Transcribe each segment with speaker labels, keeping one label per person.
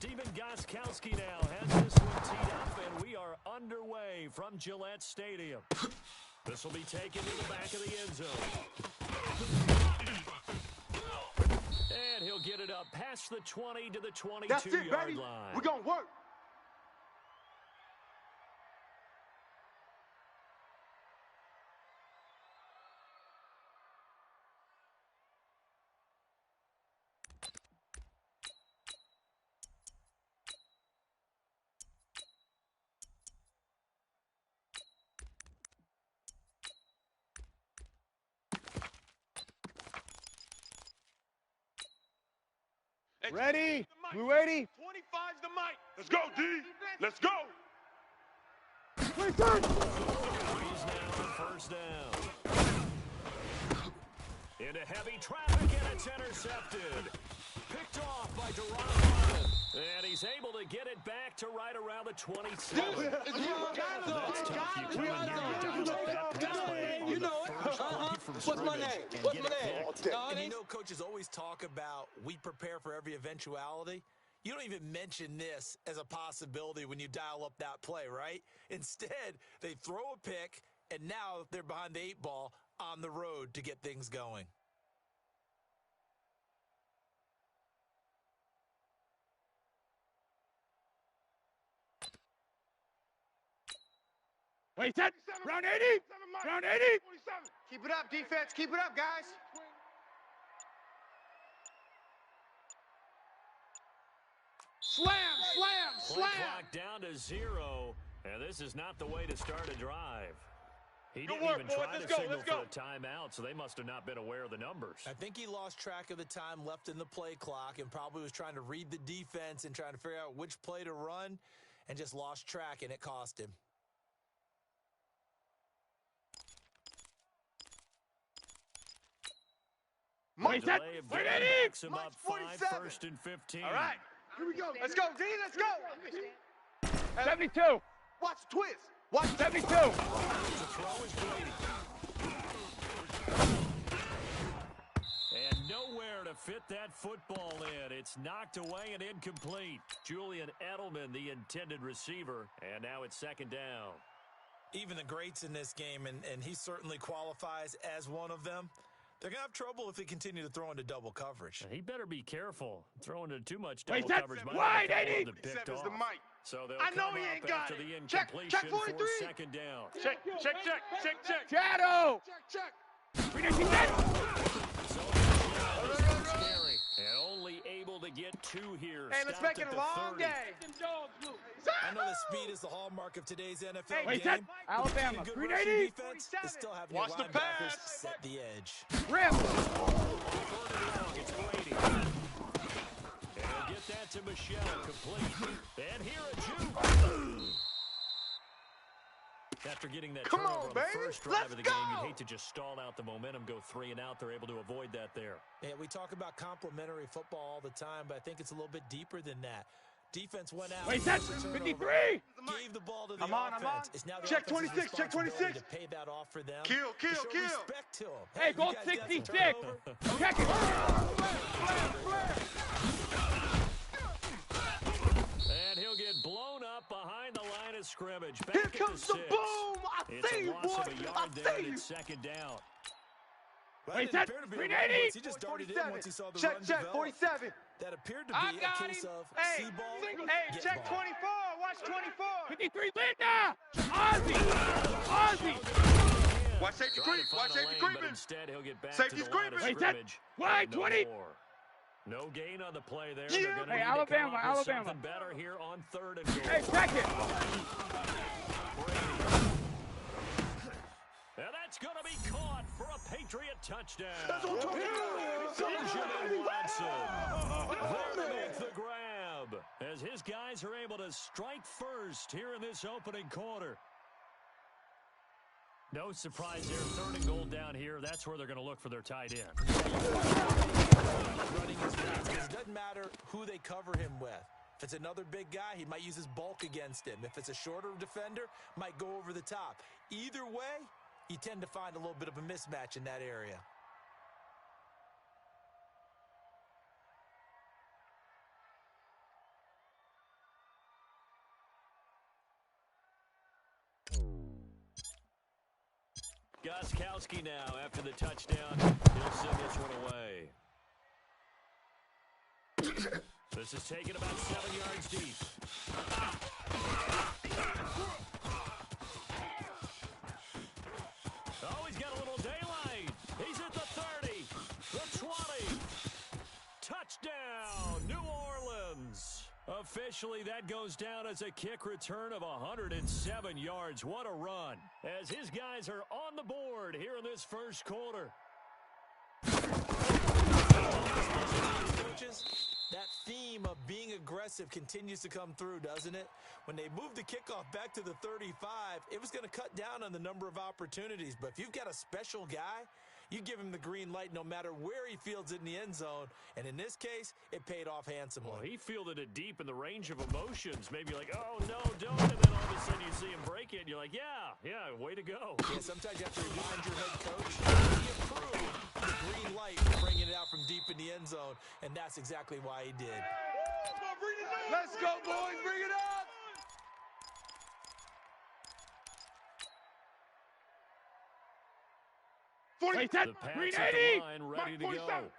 Speaker 1: Steven Gostkowski now has this one teed up, and we are underway from Gillette Stadium. This will be taken to the back of the end zone. And he'll get it up past the 20 to the 22-yard line.
Speaker 2: We're going to work.
Speaker 3: Ready? We ready?
Speaker 2: 25's the mic. Let's go, D. Let's go.
Speaker 1: He's now first down. Into heavy traffic, and it's intercepted. Picked off by Durant. And he's able to get it back to right around the 27. That's tough. You come in here, you dial up that pass play on the first play from scrimmage and get it picked.
Speaker 4: And you know, coaches always talk about we prepare for every eventuality. You don't even mention this as a possibility when you dial up that play, right? Instead, they throw a pick, and now they're behind the 8 ball on the road to get things going.
Speaker 3: Wait, set. Round 80. Round 80.
Speaker 2: Keep it up, defense. Keep it up, guys.
Speaker 3: Slam, slam,
Speaker 1: Play
Speaker 3: slam.
Speaker 1: clock down to 0, and this is not the way to start a drive. He
Speaker 2: Good
Speaker 1: didn't
Speaker 2: work,
Speaker 1: even
Speaker 2: boys.
Speaker 1: try
Speaker 2: Let's
Speaker 1: to
Speaker 2: go,
Speaker 1: signal
Speaker 2: let's go.
Speaker 1: for a timeout, so they must have not been aware of the numbers.
Speaker 4: I think he lost track of the time left in the play clock and probably was trying to read the defense and trying to figure out which play to run and just lost track, and it cost him.
Speaker 3: Wait, set.
Speaker 1: Delay of
Speaker 3: Wait,
Speaker 1: game
Speaker 3: 80.
Speaker 1: backs him up 5,
Speaker 2: 47.
Speaker 1: 1st and 15.
Speaker 2: All right.
Speaker 3: Here we go.
Speaker 2: Let's go, D. Let's go.
Speaker 3: 72.
Speaker 2: Watch the twist. Watch
Speaker 3: 72.
Speaker 1: To throw is Brady. And nowhere to fit that football in. It's knocked away and incomplete. Julian Edelman, the intended receiver, and now it's 2nd down.
Speaker 4: Even the greats in this game, and he certainly qualifies as one of them, they're going to have trouble if they continue to throw into double coverage.
Speaker 1: He better be careful. Throwing into too much double
Speaker 3: Wait, that's
Speaker 1: coverage.
Speaker 3: wide, 80.
Speaker 1: Picked
Speaker 2: Seven's
Speaker 1: off.
Speaker 2: the mic.
Speaker 1: So they'll
Speaker 2: I know
Speaker 1: come
Speaker 2: he
Speaker 1: up
Speaker 2: ain't got
Speaker 1: after
Speaker 2: it.
Speaker 1: the
Speaker 2: Check
Speaker 1: incompletion
Speaker 2: 43.
Speaker 1: for 2nd down.
Speaker 2: Check.
Speaker 3: Shadow.
Speaker 2: Check.
Speaker 3: 319.
Speaker 1: Scary. And only able to get 2 here.
Speaker 2: Hey, let's
Speaker 1: Stopped
Speaker 2: make it
Speaker 1: at
Speaker 2: a
Speaker 1: the
Speaker 2: long
Speaker 1: 30.
Speaker 2: day.
Speaker 4: I know the speed is the hallmark of today's NFL
Speaker 3: Wait,
Speaker 4: game.
Speaker 3: set. Alabama.
Speaker 4: Good
Speaker 3: 380.
Speaker 4: rushing defense is still having
Speaker 2: Watch
Speaker 4: your
Speaker 2: the
Speaker 4: linebackers
Speaker 2: pass.
Speaker 4: set the edge.
Speaker 3: Rim.
Speaker 1: It's Brady. And he'll get that to Michelle, complete. And here a juke. After getting that
Speaker 2: Come
Speaker 1: turnover
Speaker 2: on,
Speaker 1: on the
Speaker 2: baby.
Speaker 1: first drive
Speaker 2: Let's
Speaker 1: of the game,
Speaker 2: go.
Speaker 1: you'd hate to just stall out the momentum, go 3 and out. They're able to avoid that there.
Speaker 4: Yeah, we talk about complementary football all the time, but I think it's a little bit deeper than that. Defense went out.
Speaker 3: Wait, that's 53.
Speaker 4: Gave the ball to the
Speaker 2: I'm on.
Speaker 4: offense. It's now the
Speaker 2: Check
Speaker 4: offense's
Speaker 2: 26, check
Speaker 4: responsibility
Speaker 2: 26.
Speaker 4: to pay that off for them.
Speaker 2: Kill.
Speaker 4: To show respect to them.
Speaker 3: Hey,
Speaker 4: you
Speaker 3: goal
Speaker 4: guys got some
Speaker 3: 66.
Speaker 4: turnover.
Speaker 3: Check it.
Speaker 1: And he'll get blown up behind the line of scrimmage. Back
Speaker 2: Here
Speaker 1: at
Speaker 2: comes
Speaker 1: the
Speaker 2: the
Speaker 1: 6.
Speaker 2: boom. I
Speaker 1: It's
Speaker 2: see
Speaker 1: a
Speaker 2: you,
Speaker 1: loss
Speaker 2: boy.
Speaker 1: of a yard
Speaker 2: I
Speaker 1: there,
Speaker 2: see
Speaker 1: and
Speaker 2: you.
Speaker 1: it's 2nd down.
Speaker 4: Well,
Speaker 3: Wait,
Speaker 4: that didn't
Speaker 3: that
Speaker 4: appear to be a run
Speaker 3: 380.
Speaker 4: blitz. He just darted in once he saw the run
Speaker 2: Check.
Speaker 4: develop.
Speaker 2: 47.
Speaker 4: That appeared to
Speaker 3: I
Speaker 4: be a
Speaker 3: got
Speaker 4: case
Speaker 3: him.
Speaker 4: of
Speaker 2: Hey,
Speaker 4: see ball,
Speaker 2: hey,
Speaker 4: get
Speaker 2: check
Speaker 4: ball.
Speaker 2: 24. Watch 24.
Speaker 3: 53. Linda. Ozzy.
Speaker 2: Watch safety
Speaker 1: Trying
Speaker 2: creep.
Speaker 1: to
Speaker 2: Watch
Speaker 1: find a
Speaker 2: safety
Speaker 1: lane, but
Speaker 2: creeping.
Speaker 1: instead he'll get back
Speaker 2: Safety's
Speaker 1: to the line of
Speaker 2: creeping.
Speaker 3: Wait, that-
Speaker 1: scrimmage.
Speaker 3: Wide,
Speaker 1: No
Speaker 3: 20.
Speaker 1: more. No gain on the play there.
Speaker 2: Yeah.
Speaker 1: They're gonna
Speaker 3: Hey,
Speaker 1: need
Speaker 3: Alabama,
Speaker 1: to come up with
Speaker 3: Alabama.
Speaker 1: something better here on 3rd and goal.
Speaker 3: Hey, check it.
Speaker 1: And that's going to be caught for a Patriot touchdown.
Speaker 2: That's what I'm talking about.
Speaker 1: Benjamin Watson there to make the grab as his guys are able to strike first here in this opening quarter. No surprise there. 3rd and goal down here. That's where they're going to look for their tight end.
Speaker 4: Running his routes, 'cause it doesn't matter who they cover him with. If it's another big guy, he might use his bulk against him. If it's a shorter defender, might go over the top. Either way, you tend to find a little bit of a mismatch in that area.
Speaker 1: Gostkowski now after the touchdown. He'll send this one away. This is taken about 7 yards deep. Oh, he's got a little daylight. He's at the 30, the 20. Touchdown, New Orleans. Officially, that goes down as a kick return of 107 yards. What a run, as his guys are on the board here in this first quarter.
Speaker 4: Coaches, that theme of being aggressive continues to come through, doesn't it? When they moved the kickoff back to the 35, it was going to cut down on the number of opportunities. But if you've got a special guy, you give him the green light no matter where he fields it in the end zone. And in this case, it paid off handsomely.
Speaker 1: Well, he fielded it deep in the range of emotions. Maybe like, oh, no, don't. And then all of a sudden you see him break it. And you're like, yeah, way to go.
Speaker 4: Yeah, sometimes you have to remind your head coach he approved the green light for bringing it out from deep in the end zone. And that's exactly why he did.
Speaker 2: Let's go, boys. Bring it up.
Speaker 3: Wait, that
Speaker 1: The Pats
Speaker 3: green
Speaker 1: at
Speaker 3: 80.
Speaker 1: the line, ready to go.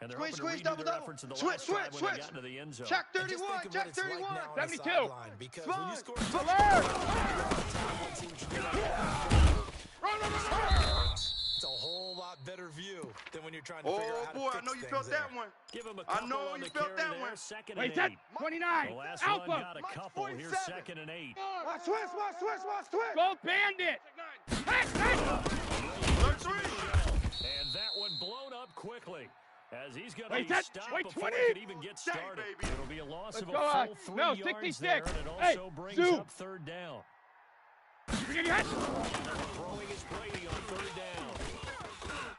Speaker 1: And they're
Speaker 2: Squeeze,
Speaker 1: hoping to
Speaker 2: squeeze,
Speaker 1: redo their
Speaker 2: double.
Speaker 1: efforts in the
Speaker 2: Switch,
Speaker 1: last drive
Speaker 2: switch,
Speaker 1: when they
Speaker 2: switch.
Speaker 1: got into the end zone.
Speaker 2: Check
Speaker 4: And just
Speaker 2: 31.
Speaker 4: think of
Speaker 2: Check
Speaker 4: what it's like
Speaker 2: 31.
Speaker 4: now on the
Speaker 3: 72.
Speaker 4: sideline, because when you score
Speaker 3: Alert!
Speaker 4: it's a whole lot better view than when you're trying to figure
Speaker 2: Oh,
Speaker 4: out how to
Speaker 2: boy, I
Speaker 4: fix
Speaker 2: know you
Speaker 4: things
Speaker 2: felt
Speaker 4: there.
Speaker 2: that one.
Speaker 1: Give him a
Speaker 2: I
Speaker 1: couple
Speaker 2: know
Speaker 1: on
Speaker 2: you
Speaker 1: the
Speaker 2: felt
Speaker 1: carry
Speaker 2: that
Speaker 1: there,
Speaker 2: one.
Speaker 1: second
Speaker 3: Wait,
Speaker 1: and
Speaker 3: that
Speaker 1: 8.
Speaker 3: 29.
Speaker 1: The last
Speaker 3: Alpha.
Speaker 1: one got a
Speaker 2: Mike's
Speaker 1: couple. Here's
Speaker 2: 47.
Speaker 1: second and 8.
Speaker 2: Watch twist, watch twist, watch twist.
Speaker 3: Gold bandit. Hey, hey.
Speaker 2: Alert 3.
Speaker 1: And that one blown up quickly. As he's going to
Speaker 3: Wait,
Speaker 1: be
Speaker 3: that-
Speaker 1: stopped
Speaker 3: wait,
Speaker 1: before
Speaker 3: 20.
Speaker 1: he can even get
Speaker 2: Dang,
Speaker 1: started.
Speaker 2: baby.
Speaker 1: It'll be a loss
Speaker 3: Let's
Speaker 1: of a
Speaker 3: go,
Speaker 1: full 3
Speaker 3: no,
Speaker 1: yards
Speaker 3: 66.
Speaker 1: there, and it
Speaker 3: Hey,
Speaker 1: also brings
Speaker 3: Zoom.
Speaker 1: up third down.
Speaker 3: Bring it in.
Speaker 1: Throwing is Brady on third down.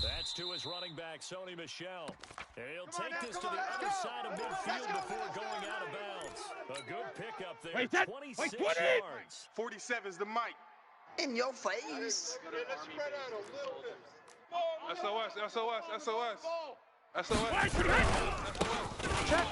Speaker 1: That's to his running back, Sony Michel. And he'll take this to the other side of midfield before going out of bounds. A good pickup there,
Speaker 3: Wait, that-
Speaker 1: 26
Speaker 3: wait, 20.
Speaker 1: yards.
Speaker 2: 47's the mic.
Speaker 5: In your face.
Speaker 6: SOS, SOS, SOS.
Speaker 3: Wait,
Speaker 6: SOS.
Speaker 3: bring it in.
Speaker 2: Check.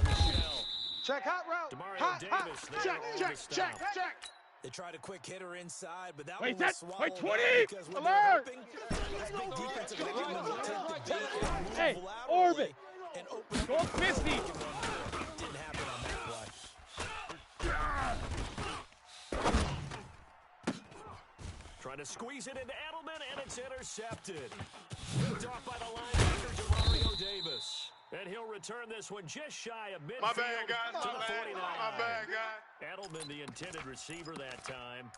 Speaker 1: Michel.
Speaker 2: Check hot route.
Speaker 1: Demario
Speaker 2: Hot,
Speaker 1: Davis
Speaker 2: hot.
Speaker 1: there
Speaker 2: Check,
Speaker 1: on
Speaker 2: check,
Speaker 1: the
Speaker 2: check,
Speaker 1: stop.
Speaker 2: check.
Speaker 4: They tried a quick hitter inside, but that
Speaker 3: Wait,
Speaker 4: one was
Speaker 3: that-
Speaker 4: swallowed
Speaker 3: wait,
Speaker 4: up
Speaker 3: 20.
Speaker 4: because when
Speaker 3: Alert.
Speaker 4: they're hoping, those big defensive linemen will take the bait and move
Speaker 3: Hey,
Speaker 4: laterally
Speaker 3: orbit.
Speaker 4: and open up
Speaker 3: Gold
Speaker 4: the
Speaker 3: 50.
Speaker 4: Didn't happen on that play.
Speaker 1: Trying to squeeze it into Edelman, and it's intercepted. Picked off by the linebacker, Demario Davis. And he'll return this one just shy of midfield
Speaker 6: My bad, guys.
Speaker 1: to
Speaker 6: My
Speaker 1: the
Speaker 6: bad.
Speaker 1: 49.
Speaker 6: My bad, guys.
Speaker 1: Edelman, the intended receiver that time.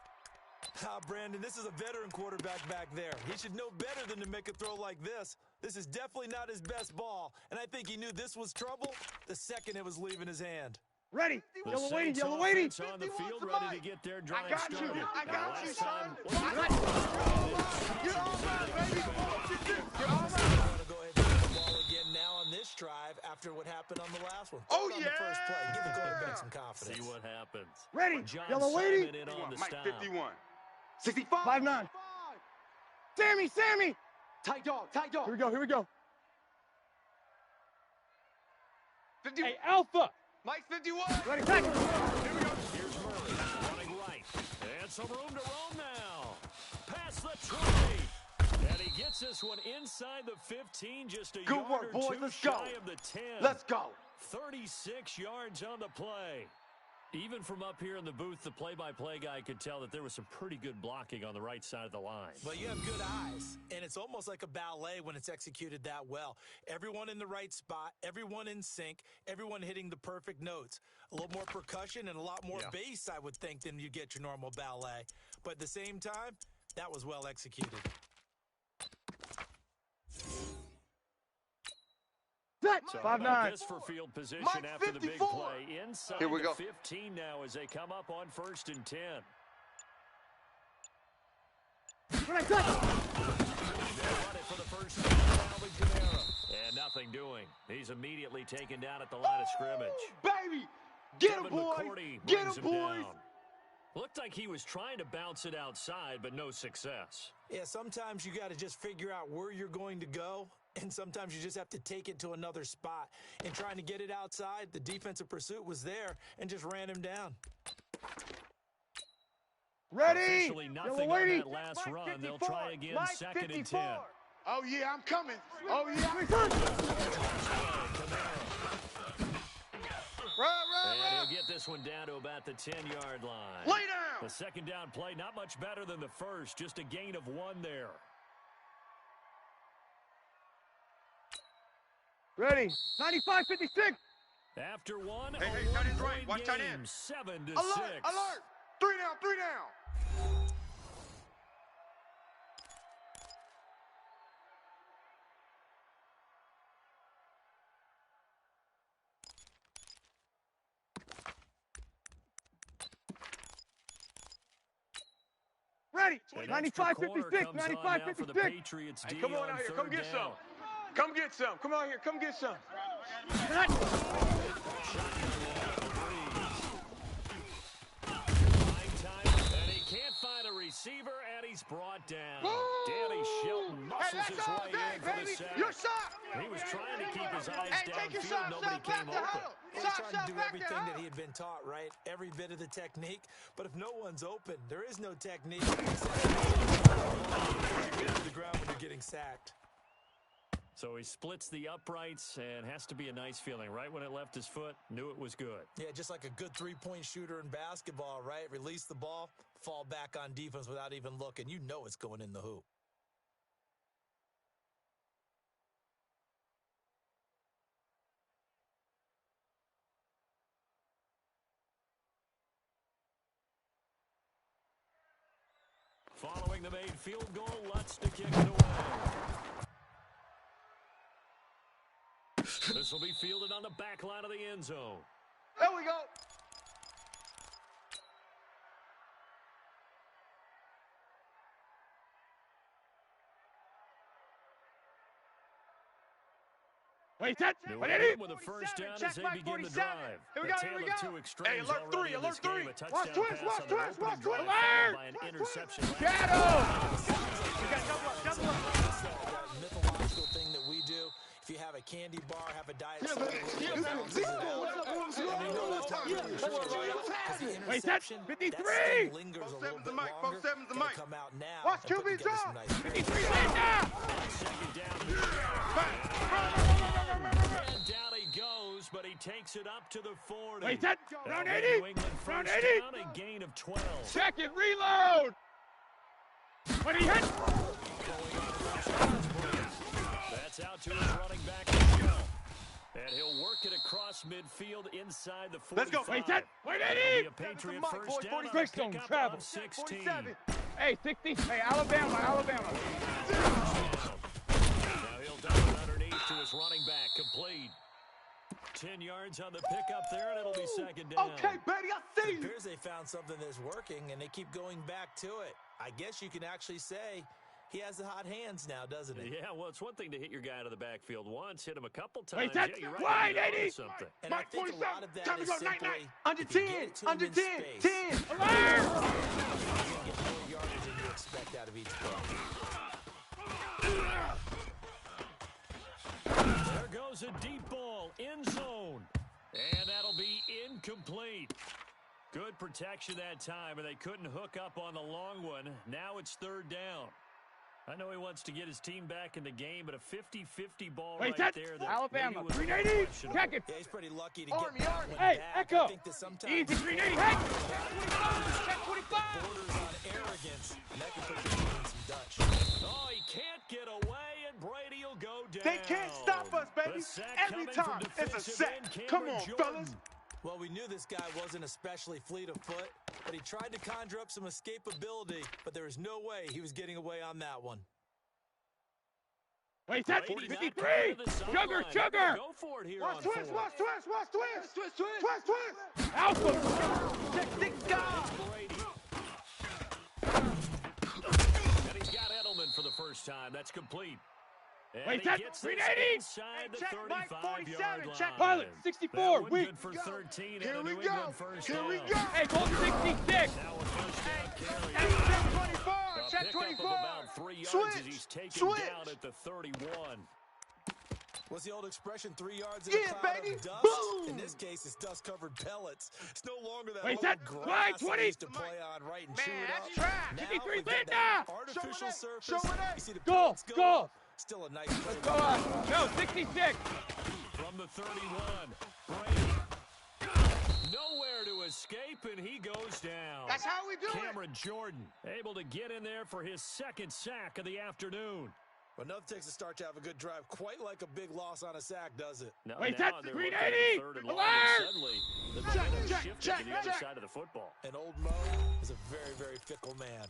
Speaker 4: Brandon, this is a veteran quarterback back there. He should know better than to make a throw like this. This is definitely not his best ball, and I think he knew this was trouble the second it was leaving his hand.
Speaker 3: Ready.
Speaker 1: The
Speaker 3: Yellow waiting,
Speaker 1: Saints
Speaker 3: yellow waiting.
Speaker 1: offense on the field, ready to get their drive
Speaker 2: got you.
Speaker 1: started.
Speaker 2: I got
Speaker 1: Now,
Speaker 2: you,
Speaker 1: last
Speaker 2: son.
Speaker 1: time-
Speaker 2: You're all right, baby. You're all right.
Speaker 4: I want to go ahead and get the ball again now on this drive after what happened on the last one.
Speaker 2: Oh,
Speaker 4: Throw it on the first play. Give the quarterback some
Speaker 1: See
Speaker 4: confidence.
Speaker 1: what happens.
Speaker 3: Ready.
Speaker 1: John
Speaker 3: Yellow
Speaker 1: Simon
Speaker 3: waiting.
Speaker 1: in on the
Speaker 2: Mike
Speaker 1: stop.
Speaker 2: 51. 65.
Speaker 3: 5-9. Sammy, Sammy.
Speaker 2: Tight dog, tight dog.
Speaker 3: Here we go, here we go.
Speaker 2: 51.
Speaker 3: Hey, Alpha.
Speaker 2: Mike's 51.
Speaker 3: Ready, tackle.
Speaker 1: Here's Murray running right. And some room to roam now. Past the 20. And he gets this one inside the 15, just a
Speaker 2: Good
Speaker 1: yard
Speaker 2: work,
Speaker 1: or
Speaker 2: boys.
Speaker 1: two
Speaker 2: Let's
Speaker 1: shy
Speaker 2: go.
Speaker 1: of the 10.
Speaker 2: Let's go.
Speaker 1: 36 yards on the play. Even from up here in the booth, the play-by-play guy could tell that there was some pretty good blocking on the right side of the line.
Speaker 4: But you have good eyes, and it's almost like a ballet when it's executed that well. Everyone in the right spot, everyone in sync, everyone hitting the perfect notes. A little more percussion and a lot more bass, I would think, than you get your normal ballet. But at the same time, that was well executed.
Speaker 3: Set.
Speaker 1: So how about
Speaker 3: 5-9.
Speaker 1: this for field position
Speaker 2: Mike,
Speaker 1: after the big
Speaker 2: 54.
Speaker 1: play. Inside
Speaker 2: Here we
Speaker 1: the
Speaker 2: go.
Speaker 1: 15 now as they come up on 1st and 10.
Speaker 3: Ready, tackle.
Speaker 1: They run it for the first time, Alvin Kamara. And nothing doing. He's immediately taken down at the line of scrimmage.
Speaker 2: Baby. Get him,
Speaker 1: Devin
Speaker 2: boys.
Speaker 1: McCourty
Speaker 2: Get
Speaker 1: brings
Speaker 2: him,
Speaker 1: him
Speaker 2: boys.
Speaker 1: down. Looked like he was trying to bounce it outside, but no success.
Speaker 4: Yeah, sometimes you got to just figure out where you're going to go, and sometimes you just have to take it to another spot. And trying to get it outside, the defensive pursuit was there and just ran him down.
Speaker 3: Ready?
Speaker 1: Officially nothing on
Speaker 3: lady.
Speaker 1: that last run. They'll try again,
Speaker 3: Mike
Speaker 1: 2nd
Speaker 3: 54.
Speaker 1: and 10.
Speaker 2: Oh, yeah, I'm coming. Oh, yeah.
Speaker 1: And he'll get this one down to about the 10-yard line.
Speaker 2: Lay down.
Speaker 1: The second down play, not much better than the first. Just a gain of 1 there.
Speaker 3: Ready? 95-56.
Speaker 1: After one,
Speaker 2: Hey,
Speaker 1: a
Speaker 2: tight end's
Speaker 1: one-point
Speaker 2: right. Watch tight
Speaker 1: game,
Speaker 2: end.
Speaker 1: 7-6.
Speaker 2: Alert. 3 down, 3 down.
Speaker 3: Ready?
Speaker 1: An extra quarter
Speaker 3: 95-56.
Speaker 1: comes on now for the
Speaker 3: 95-56.
Speaker 1: Patriots D
Speaker 2: Hey, come on out here. Come
Speaker 1: 3rd
Speaker 2: get
Speaker 1: down.
Speaker 2: some. Come get some. Come out here. Come get some.
Speaker 1: And he can't find a receiver, and he's brought down. Danny Shelton muscles his way in for the sack.
Speaker 2: Your shot.
Speaker 1: He was trying to keep his eyes
Speaker 2: Hey, take your
Speaker 1: downfield.
Speaker 2: shot,
Speaker 1: Nobody
Speaker 2: shot, back
Speaker 1: came
Speaker 2: to
Speaker 1: open.
Speaker 2: huddle.
Speaker 4: He was trying to do everything that he had been taught, right? Every bit of the technique. But if no one's open, there is no technique. You get to the ground when you're getting sacked.
Speaker 1: So he splits the uprights and has to be a nice feeling. Right when it left his foot, knew it was good.
Speaker 4: Yeah, just like a good three-point shooter in basketball, right? Release the ball, fall back on defense without even looking. You know it's going in the hoop.
Speaker 1: Following the made field goal, Lutz to kick it away. This will be fielded on the back line of the end zone.
Speaker 2: There we go.
Speaker 3: Wait, set.
Speaker 1: New
Speaker 3: Wait,
Speaker 1: England
Speaker 3: ready?
Speaker 1: with a first down
Speaker 3: Check
Speaker 1: as they
Speaker 3: Mike
Speaker 1: begin the
Speaker 3: 47.
Speaker 1: drive.
Speaker 3: Here we
Speaker 1: A
Speaker 3: go,
Speaker 1: tale
Speaker 3: here we
Speaker 1: of
Speaker 3: go.
Speaker 1: two extremes
Speaker 2: Hey, alert
Speaker 1: already
Speaker 2: three,
Speaker 1: in this
Speaker 2: alert three.
Speaker 1: game. A touchdown
Speaker 3: Watch twist,
Speaker 1: pass
Speaker 3: watch
Speaker 1: on the
Speaker 3: twist,
Speaker 1: opening
Speaker 3: watch
Speaker 1: drive,
Speaker 3: twist.
Speaker 1: followed by an
Speaker 3: Alert!
Speaker 1: interception.
Speaker 3: Shadow!
Speaker 4: You got double up, double up. That mythological thing that we do. If you have a candy bar, have a diet soda.
Speaker 3: Wait, set. 53.
Speaker 4: Lingers a little
Speaker 2: 47's the
Speaker 4: bit
Speaker 2: mic,
Speaker 4: longer.
Speaker 2: 47's the
Speaker 4: Gonna
Speaker 2: mic.
Speaker 4: come out now.
Speaker 3: Watch
Speaker 4: and put
Speaker 3: QB
Speaker 4: together
Speaker 3: drop.
Speaker 4: some nice
Speaker 3: 53, stand down.
Speaker 1: Second down. And down he goes, but he takes it up to the 40.
Speaker 3: Wait, set. Round
Speaker 1: That'll
Speaker 3: 80.
Speaker 1: be New England
Speaker 3: Round
Speaker 1: first
Speaker 3: 80.
Speaker 1: down, a gain of 12.
Speaker 3: Second reload. When he hit.
Speaker 1: That's out to his running back. And he'll work it across midfield inside the 45.
Speaker 2: Let's go.
Speaker 3: Wait, set. Wait,
Speaker 1: That'll
Speaker 3: 80.
Speaker 1: be a Patriot
Speaker 3: Mike,
Speaker 1: first
Speaker 3: boys,
Speaker 1: down
Speaker 3: 46
Speaker 1: on a
Speaker 3: zone
Speaker 1: pickup
Speaker 3: travel.
Speaker 1: of 16.
Speaker 3: 47. Hey, 60. Hey, Alabama.
Speaker 1: Now he'll dump it underneath to his running back. Complete. 10 yards on the pickup there, and it'll be second down.
Speaker 2: Okay, baby, I see
Speaker 4: It
Speaker 2: you.
Speaker 4: appears they found something that's working, and they keep going back to it. I guess you can actually say he has the hot hands now, doesn't he?
Speaker 1: Yeah, well, it's one thing to hit your guy out of the backfield once, hit him a couple times.
Speaker 3: Wait, that's
Speaker 1: yeah, you're
Speaker 3: wide,
Speaker 1: right.
Speaker 3: 80.
Speaker 1: Something.
Speaker 4: And I
Speaker 2: Mike
Speaker 4: think a
Speaker 2: 47.
Speaker 4: lot of that
Speaker 2: Time to
Speaker 4: is
Speaker 2: go,
Speaker 4: simply
Speaker 2: night. Under
Speaker 4: if you
Speaker 2: 10.
Speaker 4: get it to him
Speaker 2: Under
Speaker 4: in
Speaker 2: 10.
Speaker 4: space,
Speaker 2: 10.
Speaker 4: you're going to get more yardage than you expect out of each play.
Speaker 1: There goes a deep ball, end zone. And that'll be incomplete. Good protection that time, and they couldn't hook up on the long one. Now it's third down. I know he wants to get his team back in the game, but a 50-50 ball
Speaker 3: Wait,
Speaker 1: right
Speaker 3: set.
Speaker 1: there. That
Speaker 3: Alabama.
Speaker 1: maybe was
Speaker 3: 380.
Speaker 1: questionable.
Speaker 3: Check it.
Speaker 4: Yeah, he's pretty lucky to
Speaker 2: Army,
Speaker 4: get that
Speaker 2: Army.
Speaker 4: one
Speaker 3: Hey,
Speaker 4: back.
Speaker 3: Echo.
Speaker 4: I think that sometimes
Speaker 3: Easy 380. Hey.
Speaker 2: Check 25.
Speaker 4: borders on arrogance, and that can put you in some Dutch.
Speaker 1: Oh, he can't get away, and Brady will go down.
Speaker 2: They can't stop us, baby.
Speaker 1: The sack
Speaker 2: Every
Speaker 1: coming from
Speaker 2: time. It's a
Speaker 1: defensive
Speaker 2: sack.
Speaker 1: end,
Speaker 2: Come
Speaker 1: Cameron
Speaker 2: on,
Speaker 1: Jordan.
Speaker 2: fellas.
Speaker 4: Well, we knew this guy wasn't especially fleet of foot, but he tried to conjure up some escapability, but there was no way he was getting away on that one.
Speaker 3: Wait, set.
Speaker 1: Brady not
Speaker 3: 53.
Speaker 1: coming to the sideline.
Speaker 3: Sugar.
Speaker 1: Go for it here
Speaker 2: Watch
Speaker 1: on
Speaker 2: twist,
Speaker 1: fourth.
Speaker 2: watch twist, watch twist. Twist, twist. Twist, twist.
Speaker 3: Alpha.
Speaker 2: Check 6 guys.
Speaker 1: Brady. And he's got Edelman for the first time. That's complete. And
Speaker 3: Wait,
Speaker 1: he
Speaker 3: that
Speaker 1: gets this
Speaker 3: 380.
Speaker 1: inside the
Speaker 2: Check Mike
Speaker 1: 35-yard
Speaker 2: 47.
Speaker 1: line.
Speaker 2: Check
Speaker 3: Pilot,
Speaker 1: That
Speaker 3: 64.
Speaker 1: one
Speaker 3: We.
Speaker 1: good for 13
Speaker 2: Here
Speaker 1: and a
Speaker 2: we
Speaker 1: New
Speaker 2: go.
Speaker 1: England first
Speaker 2: Here we
Speaker 1: down.
Speaker 2: go.
Speaker 3: Hey, goal 66.
Speaker 1: Now a first down carry.
Speaker 2: Hey, check 24.
Speaker 1: A
Speaker 2: Check
Speaker 1: pickup of
Speaker 2: 24.
Speaker 1: about 3 yards
Speaker 2: Switch.
Speaker 1: as he's taken
Speaker 2: Switch.
Speaker 1: down at the 31.
Speaker 4: What's the old expression? 3 yards in a cloud
Speaker 2: baby.
Speaker 4: of dust?
Speaker 2: Boom.
Speaker 4: In this case, it's dust-covered pellets. It's no longer that
Speaker 3: Wait,
Speaker 4: old
Speaker 3: set.
Speaker 4: grass
Speaker 3: Right,
Speaker 4: that
Speaker 3: 20.
Speaker 4: they used to play on, right, and chew it up.
Speaker 2: that's trash.
Speaker 4: Now
Speaker 3: 53
Speaker 4: we've got
Speaker 3: lead
Speaker 4: that
Speaker 3: now.
Speaker 4: artificial surface.
Speaker 2: Show it.
Speaker 4: You see the
Speaker 3: Goal,
Speaker 4: pellets go
Speaker 3: goal.
Speaker 4: up. Still a nice play.
Speaker 3: Go on. No, 66.
Speaker 1: From the 31, Brady. Nowhere to escape, and he goes down.
Speaker 2: That's how we do it.
Speaker 1: Cameron Jordan able to get in there for his second sack of the afternoon.
Speaker 4: But nothing takes a start to have a good drive, quite like a big loss on a sack, does it?
Speaker 1: No,
Speaker 3: Wait,
Speaker 1: now
Speaker 3: that's
Speaker 1: they're
Speaker 3: 380.
Speaker 1: looking at third and long,
Speaker 3: Alert!
Speaker 1: and suddenly the momentum shifted to the other side of the football.
Speaker 4: And old Mo is a very, very fickle man.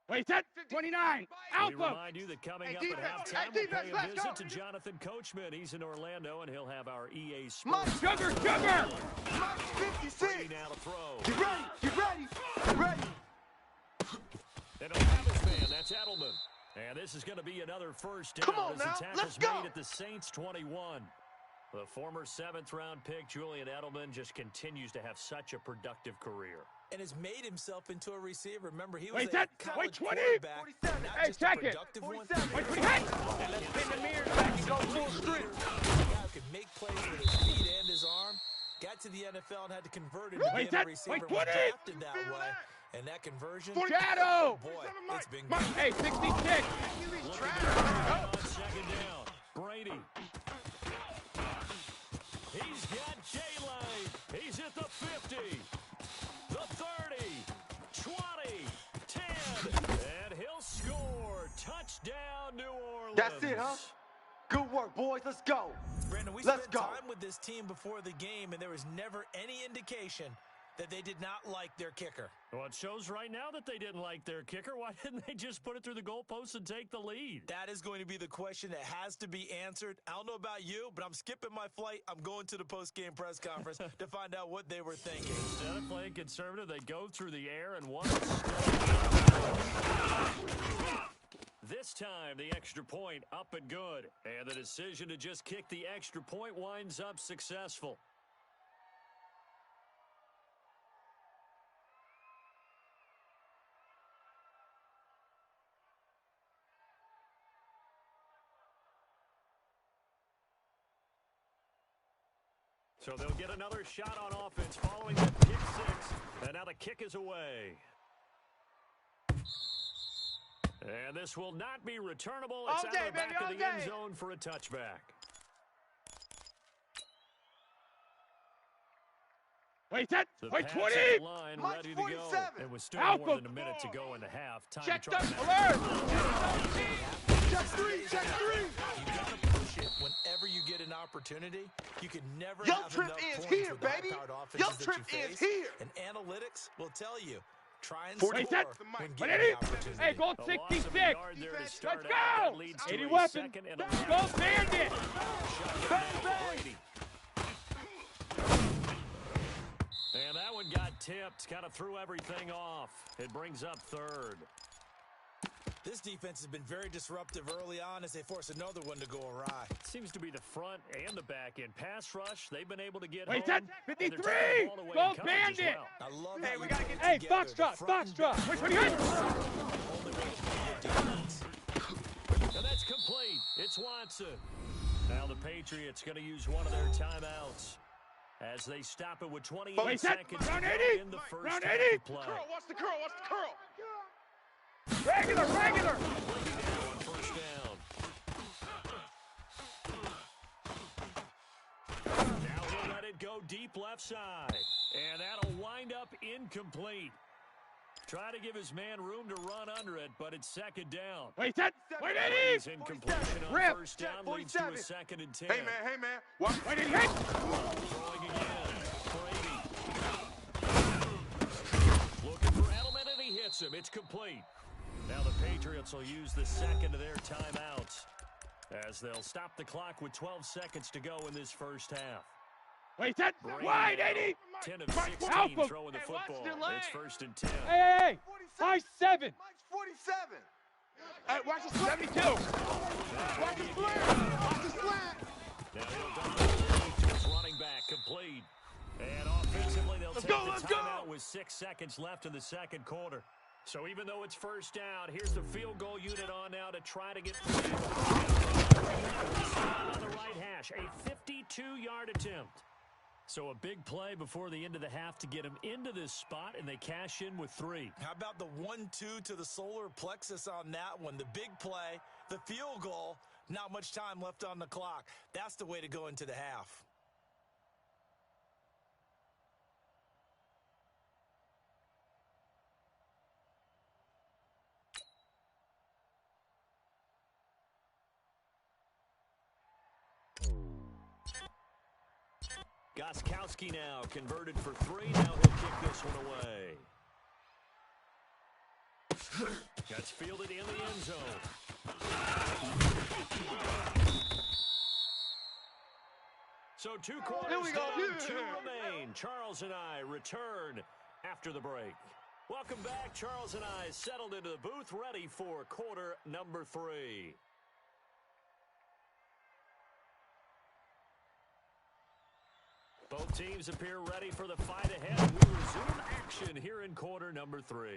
Speaker 3: Wait, set. 29.
Speaker 1: We
Speaker 3: Alpha.
Speaker 1: remind you that coming up at
Speaker 2: defense.
Speaker 1: halftime, we'll pay a
Speaker 2: Let's
Speaker 1: visit
Speaker 2: go.
Speaker 1: to Jonathan Coachman. He's in Orlando, and he'll have our EA Sports.
Speaker 2: Mike,
Speaker 3: Sugar.
Speaker 2: Mike 56.
Speaker 1: Brady now to throw.
Speaker 2: Get ready. Get ready. Get ready.
Speaker 1: And he'll have his man. That's Edelman. And this is going to be another first down.
Speaker 2: Come on
Speaker 1: as
Speaker 2: now,
Speaker 1: the tackle's
Speaker 2: let's go.
Speaker 1: made at the Saints 21. The former 7th-round pick, Julian Edelman, just continues to have such a productive career.
Speaker 4: And has made himself into a receiver. Remember, he was
Speaker 3: Wait,
Speaker 4: a
Speaker 3: that-
Speaker 4: college
Speaker 3: wait, 20.
Speaker 4: quarterback,
Speaker 2: 47.
Speaker 4: not
Speaker 3: Hey,
Speaker 4: just
Speaker 3: check
Speaker 4: a
Speaker 3: it.
Speaker 4: productive one.
Speaker 2: 47.
Speaker 3: Wait, 28.
Speaker 2: And let's pin the mirrors back and go full strip.
Speaker 4: A guy who could make plays with his feet and his arm. Got to the NFL and had to convert into
Speaker 3: Wait,
Speaker 4: being a
Speaker 3: that-
Speaker 4: receiver.
Speaker 3: wait,
Speaker 4: Was
Speaker 3: 20.
Speaker 4: drafted that way. And that conversion,
Speaker 3: Shadow.
Speaker 4: boy, it's been
Speaker 3: Mike,
Speaker 4: good.
Speaker 3: hey, 66.
Speaker 1: On second down, Brady. He's got J-Line. He's at the 50, the 30, 20, 10, and he'll score. Touchdown, New Orleans.
Speaker 2: That's it, huh? Good work, boys. Let's go.
Speaker 4: Brandon, we
Speaker 2: Let's
Speaker 4: spent
Speaker 2: go.
Speaker 4: time with this team before the game, and there was never any indication that they did not like their kicker.
Speaker 1: Well, it shows right now that they didn't like their kicker. Why didn't they just put it through the goalpost and take the lead?
Speaker 4: That is going to be the question that has to be answered. I don't know about you, but I'm skipping my flight. I'm going to the post-game press conference to find out what they were thinking.
Speaker 1: Instead of playing conservative, they go through the air and one. This time, the extra point up and good. And the decision to just kick the extra point winds up successful. So they'll get another shot on offense following that pick six. And now the kick is away. And this will not be returnable. It's
Speaker 2: All
Speaker 1: out
Speaker 2: day,
Speaker 1: of the back
Speaker 2: baby,
Speaker 1: of the
Speaker 2: all
Speaker 1: end
Speaker 2: day.
Speaker 1: zone for a touchback.
Speaker 3: Wait, set.
Speaker 1: The
Speaker 3: Wait,
Speaker 1: pass
Speaker 3: 20.
Speaker 1: at the line,
Speaker 2: Mike
Speaker 1: ready to go.
Speaker 2: 47.
Speaker 1: It was still
Speaker 3: Alpha.
Speaker 1: more than a minute to go in the half. Time
Speaker 3: Check
Speaker 1: to try
Speaker 3: the
Speaker 1: to
Speaker 3: alert.
Speaker 2: Check three. Check three.
Speaker 4: You got to push it whenever you get an opportunity. You can never
Speaker 2: Your
Speaker 4: have
Speaker 2: trip
Speaker 4: enough
Speaker 2: ends
Speaker 4: points
Speaker 2: here,
Speaker 4: with the
Speaker 2: baby.
Speaker 4: high-powered offenses
Speaker 2: Your
Speaker 4: that
Speaker 2: trip
Speaker 4: you
Speaker 2: ends
Speaker 4: face.
Speaker 2: here.
Speaker 4: And analytics will tell you, try and
Speaker 2: 40.
Speaker 4: score
Speaker 3: Wait,
Speaker 4: when
Speaker 3: Wait,
Speaker 4: given
Speaker 3: 80.
Speaker 4: the opportunity.
Speaker 3: Hey, goal
Speaker 1: A loss of a
Speaker 3: 66.
Speaker 1: yard there to
Speaker 2: Defense,
Speaker 1: start
Speaker 3: let's
Speaker 1: out.
Speaker 3: go.
Speaker 1: That leads to
Speaker 3: 80
Speaker 1: a
Speaker 3: weapon.
Speaker 1: second and
Speaker 3: Go Bandit.
Speaker 1: Brady. And that one got tipped, kind of threw everything off. It brings up third.
Speaker 4: This defense has been very disruptive early on as they force another one to go awry.
Speaker 1: Seems to be the front and the back end. Pass rush, they've been able to get
Speaker 3: Wait,
Speaker 1: home.
Speaker 3: that's
Speaker 1: and they're
Speaker 3: 53.
Speaker 1: taking the ball away
Speaker 3: Go
Speaker 1: in coverage as
Speaker 3: Bandit.
Speaker 1: well.
Speaker 4: I love
Speaker 2: Hey,
Speaker 4: how
Speaker 2: we
Speaker 4: you
Speaker 2: gotta
Speaker 4: put
Speaker 2: get-
Speaker 3: Hey,
Speaker 4: together
Speaker 3: box
Speaker 4: the
Speaker 3: drop.
Speaker 4: front and back.
Speaker 3: Wait, 28.
Speaker 4: Only way to play good defense.
Speaker 1: And that's complete. It's Watson. Now the Patriots going to use one of their timeouts as they stop it with 28
Speaker 3: Wait, that-
Speaker 1: seconds to
Speaker 3: round
Speaker 1: go
Speaker 3: 80.
Speaker 1: in the first
Speaker 3: Round
Speaker 1: half
Speaker 3: 80.
Speaker 1: of play.
Speaker 2: Curl. Watch the curl. Watch the curl.
Speaker 3: Regular.
Speaker 1: On first down. Now he'll let it go deep left side. And that'll wind up incomplete. Try to give his man room to run under it, but it's second down.
Speaker 3: Wait, set. Wait,
Speaker 1: Brady's
Speaker 3: 80.
Speaker 1: incompletion on
Speaker 3: Rip.
Speaker 1: first down
Speaker 2: Check,
Speaker 1: leads to a
Speaker 2: 47.
Speaker 1: second and 10.
Speaker 2: Hey, man. Watch.
Speaker 3: Wait, 88.
Speaker 1: Throwing again. Brady. Looking for Edelman, and he hits him. It's complete. Now the Patriots will use the second of their timeouts as they'll stop the clock with 12 seconds to go in this first half.
Speaker 3: Wait, set.
Speaker 1: Brady
Speaker 3: Wide,
Speaker 1: now,
Speaker 3: 80.
Speaker 1: 10 of
Speaker 3: Mike,
Speaker 1: 16
Speaker 3: Alpha.
Speaker 1: throwing the
Speaker 2: Hey, watch
Speaker 1: football.
Speaker 2: the lane.
Speaker 1: It's first and 10.
Speaker 3: Hey.
Speaker 2: 47.
Speaker 3: 5-7.
Speaker 2: Mike's 47.
Speaker 3: Hey, watch the 72.
Speaker 2: Watch the slant. Watch the slant.
Speaker 1: Now he'll dump it to his running back, complete. And offensively, they'll take the timeout with 6 seconds left in the second quarter. So even though it's first down, here's the field goal unit on now to try to get on the right hash, a 52-yard attempt. So a big play before the end of the half to get him into this spot, and they cash in with 3.
Speaker 4: How about the 1-2 to the solar plexus on that one? The big play, the field goal, not much time left on the clock. That's the way to go into the half.
Speaker 1: Gostkowski now converted for 3. Now he'll kick this one away. That's fielded in the end zone. So 2 quarters down, 2 remain. Charles and I return after the break. Welcome back. Charles and I settled into the booth, ready for quarter number 3. Both teams appear ready for the fight ahead. We resume action here in quarter number 3.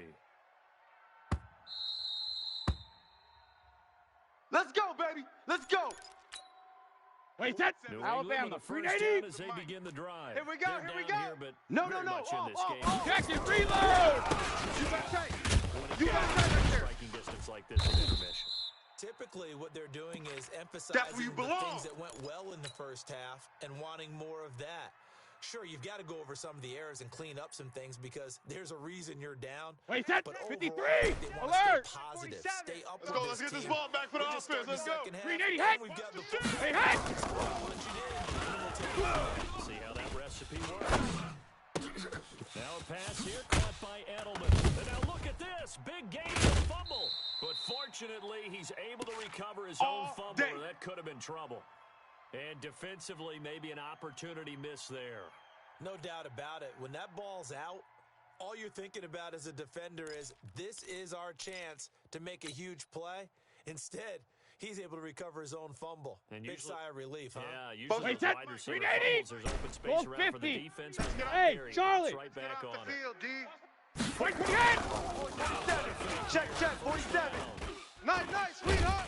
Speaker 2: Let's go, baby. Let's go.
Speaker 3: Wait, that's
Speaker 1: New
Speaker 3: Alabama.
Speaker 1: England with the first
Speaker 3: 380.
Speaker 1: down as they begin the drive.
Speaker 2: Here we go,
Speaker 1: They're
Speaker 2: here we
Speaker 1: down
Speaker 2: go.
Speaker 1: Here, but
Speaker 2: No.
Speaker 1: very much in this game.
Speaker 3: Jackson, reload.
Speaker 2: You better take.
Speaker 1: When
Speaker 2: You
Speaker 1: it's
Speaker 2: better take right there.
Speaker 1: striking distance like this in intermission.
Speaker 4: Typically, what they're doing is
Speaker 2: That's
Speaker 4: emphasizing
Speaker 2: where you
Speaker 4: the
Speaker 2: belong.
Speaker 4: things that went well in the first half and wanting more of that. Sure, you've got to go over some of the errors and clean up some things because there's a reason you're down.
Speaker 3: Wait, that's
Speaker 4: But
Speaker 3: 53.
Speaker 4: overall, they want to
Speaker 3: Alert.
Speaker 4: stay positive,
Speaker 2: 47.
Speaker 4: stay up
Speaker 6: Let's
Speaker 4: with
Speaker 6: go. Let's
Speaker 4: this
Speaker 6: get this
Speaker 4: team.
Speaker 6: ball back for the
Speaker 4: We're just
Speaker 6: offense.
Speaker 4: starting
Speaker 6: Let's
Speaker 4: the
Speaker 6: go.
Speaker 4: second half,
Speaker 3: 380
Speaker 4: and
Speaker 3: hit.
Speaker 4: we've got the football.
Speaker 3: Hey, hit.
Speaker 4: Punch it in, and we'll take it.
Speaker 1: See how that recipe works. Now a pass here caught by Edelman. And now look at this. Big gain and fumble. But fortunately, he's able to recover his own fumble, or that could have been trouble. And defensively, maybe an opportunity miss there.
Speaker 4: No doubt about it. When that ball's out, all you're thinking about as a defender is, this is our chance to make a huge play. Instead, he's able to recover his own fumble.
Speaker 1: And
Speaker 4: Big
Speaker 1: usually-
Speaker 4: sigh of relief, huh?
Speaker 1: Yeah, usually
Speaker 3: Wait,
Speaker 1: those
Speaker 3: that-
Speaker 1: wide receiver
Speaker 3: 380.
Speaker 1: fumbles, there's open space
Speaker 3: Ball's
Speaker 1: around for the
Speaker 3: 50.
Speaker 1: defense. But not
Speaker 3: Hey,
Speaker 1: here. He
Speaker 3: Charlie.
Speaker 1: gets right back on it.
Speaker 2: Field, D.
Speaker 3: Wait, again.
Speaker 2: 47. Check, 47. Nice, sweetheart.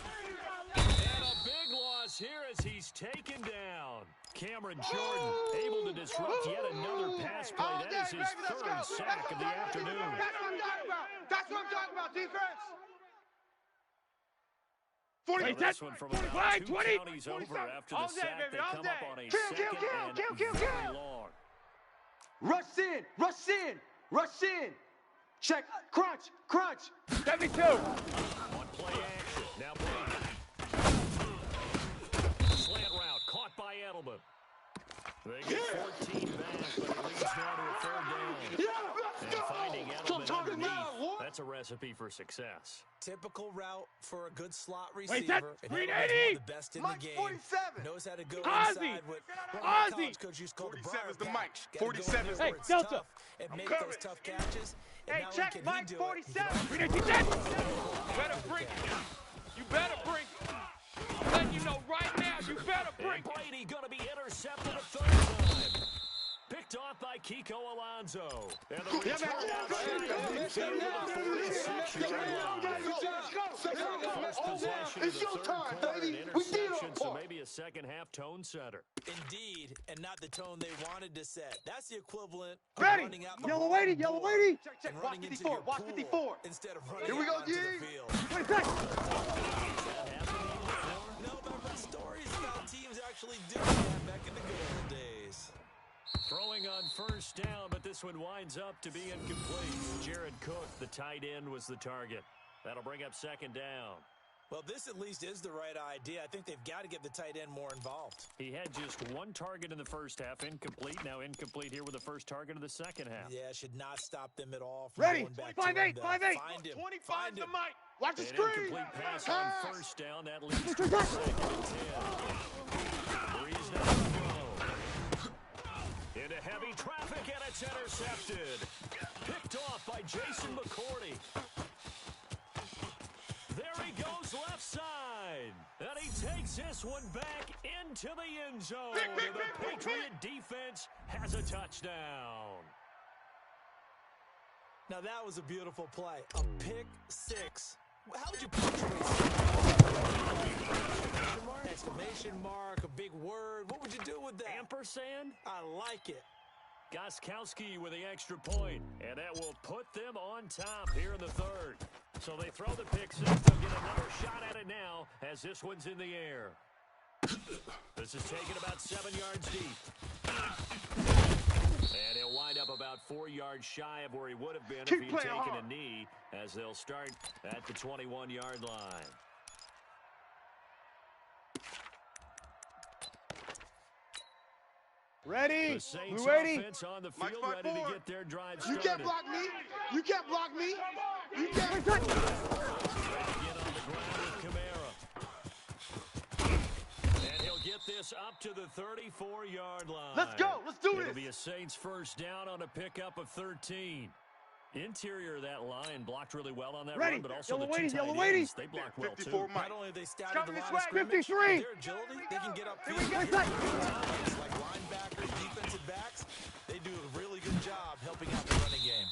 Speaker 1: And a big loss here as he's taken down. Cameron Jordan able to disrupt yet another pass play.
Speaker 2: All
Speaker 1: That
Speaker 2: day,
Speaker 1: is his
Speaker 2: baby, let's go.
Speaker 1: third sack of the afternoon.
Speaker 2: That's what I'm talking about. That's what I'm talking about, defense.
Speaker 3: Wait,
Speaker 1: This
Speaker 3: that's
Speaker 1: one from
Speaker 3: 45,
Speaker 1: about 2
Speaker 3: 20.
Speaker 1: counties over
Speaker 3: 47.
Speaker 1: after
Speaker 3: All
Speaker 1: the
Speaker 3: day,
Speaker 1: sack.
Speaker 3: baby,
Speaker 1: They
Speaker 3: all
Speaker 1: come
Speaker 3: day.
Speaker 1: up on a
Speaker 2: Kill,
Speaker 1: second and very long.
Speaker 2: Rush in. Check, crunch.
Speaker 3: 72.
Speaker 1: On play action. Now Blake. Slant route caught by Edelman. They get 14 back, but it leads now to a third down. And finding Edelman underneath, that's a recipe for success.
Speaker 4: Typical route for a good slot
Speaker 3: Wait, that's
Speaker 4: receiver. And
Speaker 3: 380.
Speaker 4: Edelman's one of the best in the
Speaker 2: Mike
Speaker 4: game.
Speaker 2: 47.
Speaker 4: Knows how to go
Speaker 3: Ozzy.
Speaker 4: inside what one of my
Speaker 3: Ozzy.
Speaker 4: college coaches used to call the
Speaker 6: 47
Speaker 4: Briar
Speaker 6: is the
Speaker 4: patch.
Speaker 6: Mike.
Speaker 4: Gotta go in
Speaker 6: 47 is
Speaker 4: there
Speaker 3: Hey,
Speaker 4: where it's
Speaker 3: Delta.
Speaker 4: tough and make those tough catches. And
Speaker 2: Hey,
Speaker 4: not only
Speaker 2: check,
Speaker 4: can he
Speaker 2: Mike
Speaker 4: do it,
Speaker 2: 47.
Speaker 4: he can
Speaker 3: 380.
Speaker 6: Better bring it. You better bring it. I'm letting you know right now, you better bring
Speaker 1: And
Speaker 6: it.
Speaker 1: Brady going to be intercepted a third time. Picked off by Kiko Alonso. And the return outside of midfield to the 46-yard line. First possession of the third quarter, an interception, so maybe a second-half tone setter.
Speaker 4: Indeed, and not the tone they wanted to set. That's the equivalent of
Speaker 2: Ready.
Speaker 4: running out the
Speaker 2: Yellow
Speaker 4: wrong
Speaker 2: lady.
Speaker 4: door
Speaker 2: Check,
Speaker 4: and
Speaker 2: watch
Speaker 4: running into
Speaker 2: 54,
Speaker 4: your
Speaker 2: watch
Speaker 4: pool
Speaker 2: 54.
Speaker 4: instead of running
Speaker 2: Here we
Speaker 4: out
Speaker 2: go,
Speaker 4: onto
Speaker 2: D.
Speaker 4: the field.
Speaker 3: 26.
Speaker 4: No, but I've read stories about teams actually doing that back in the good old days.
Speaker 1: Throwing on first down, but this one winds up to be incomplete. Jared Cook, the tight end, was the target. That'll bring up second down.
Speaker 4: Well, this at least is the right idea. I think they've got to get the tight end more involved.
Speaker 1: He had just one target in the first half, incomplete. Now incomplete here with the first target of the second half.
Speaker 4: Yeah, should not stop them at all from
Speaker 2: Ready.
Speaker 4: going back
Speaker 2: 5'8",
Speaker 4: to him.
Speaker 2: 5'8".
Speaker 4: Find him.
Speaker 2: 25
Speaker 4: Find
Speaker 2: the
Speaker 4: him.
Speaker 2: Mike. Watch the
Speaker 1: An
Speaker 2: screen.
Speaker 1: incomplete pass on first down. That leads to the second and 10. Breeze down the throw. Into heavy traffic, and it's intercepted. Picked off by Jason McCourty. There he goes. left side. And he takes this one back into the end zone. The Patriot defense has a touchdown.
Speaker 4: Now that was a beautiful play. A pick six. How would you punctuate that? Exclamation mark, a big word. What would you do with that?
Speaker 1: Ampersand?
Speaker 4: I like it.
Speaker 1: Goskowski with the extra point, and that will put them on top here in the third. So they throw the pick six. They'll get another shot at it now as this one's in the air. This is taken about 7 yards deep. And he'll wind up about 4 yards shy of where he would have been if he'd taken a knee, as they'll start at the 21-yard line.
Speaker 3: Ready?
Speaker 1: The Saints
Speaker 3: ready?
Speaker 1: offense on the field, ready to get their drive started.
Speaker 2: You can't block me. You can't block me. You can't.
Speaker 1: Get on the ground with Kamara. And he'll get this up to the 34-yard line.
Speaker 2: Let's go. Let's do
Speaker 1: It'll
Speaker 2: this.
Speaker 1: be a Saints first down on a pickup of 13. Interior of that line blocked really well on that run, but also the two tight ends, they blocked well too.
Speaker 4: Not only have they scouted the line of scrimmage,
Speaker 3: 53.
Speaker 4: but their agility, they can get upfield. Like linebackers, defensive backs, they do a really good job helping out the running game.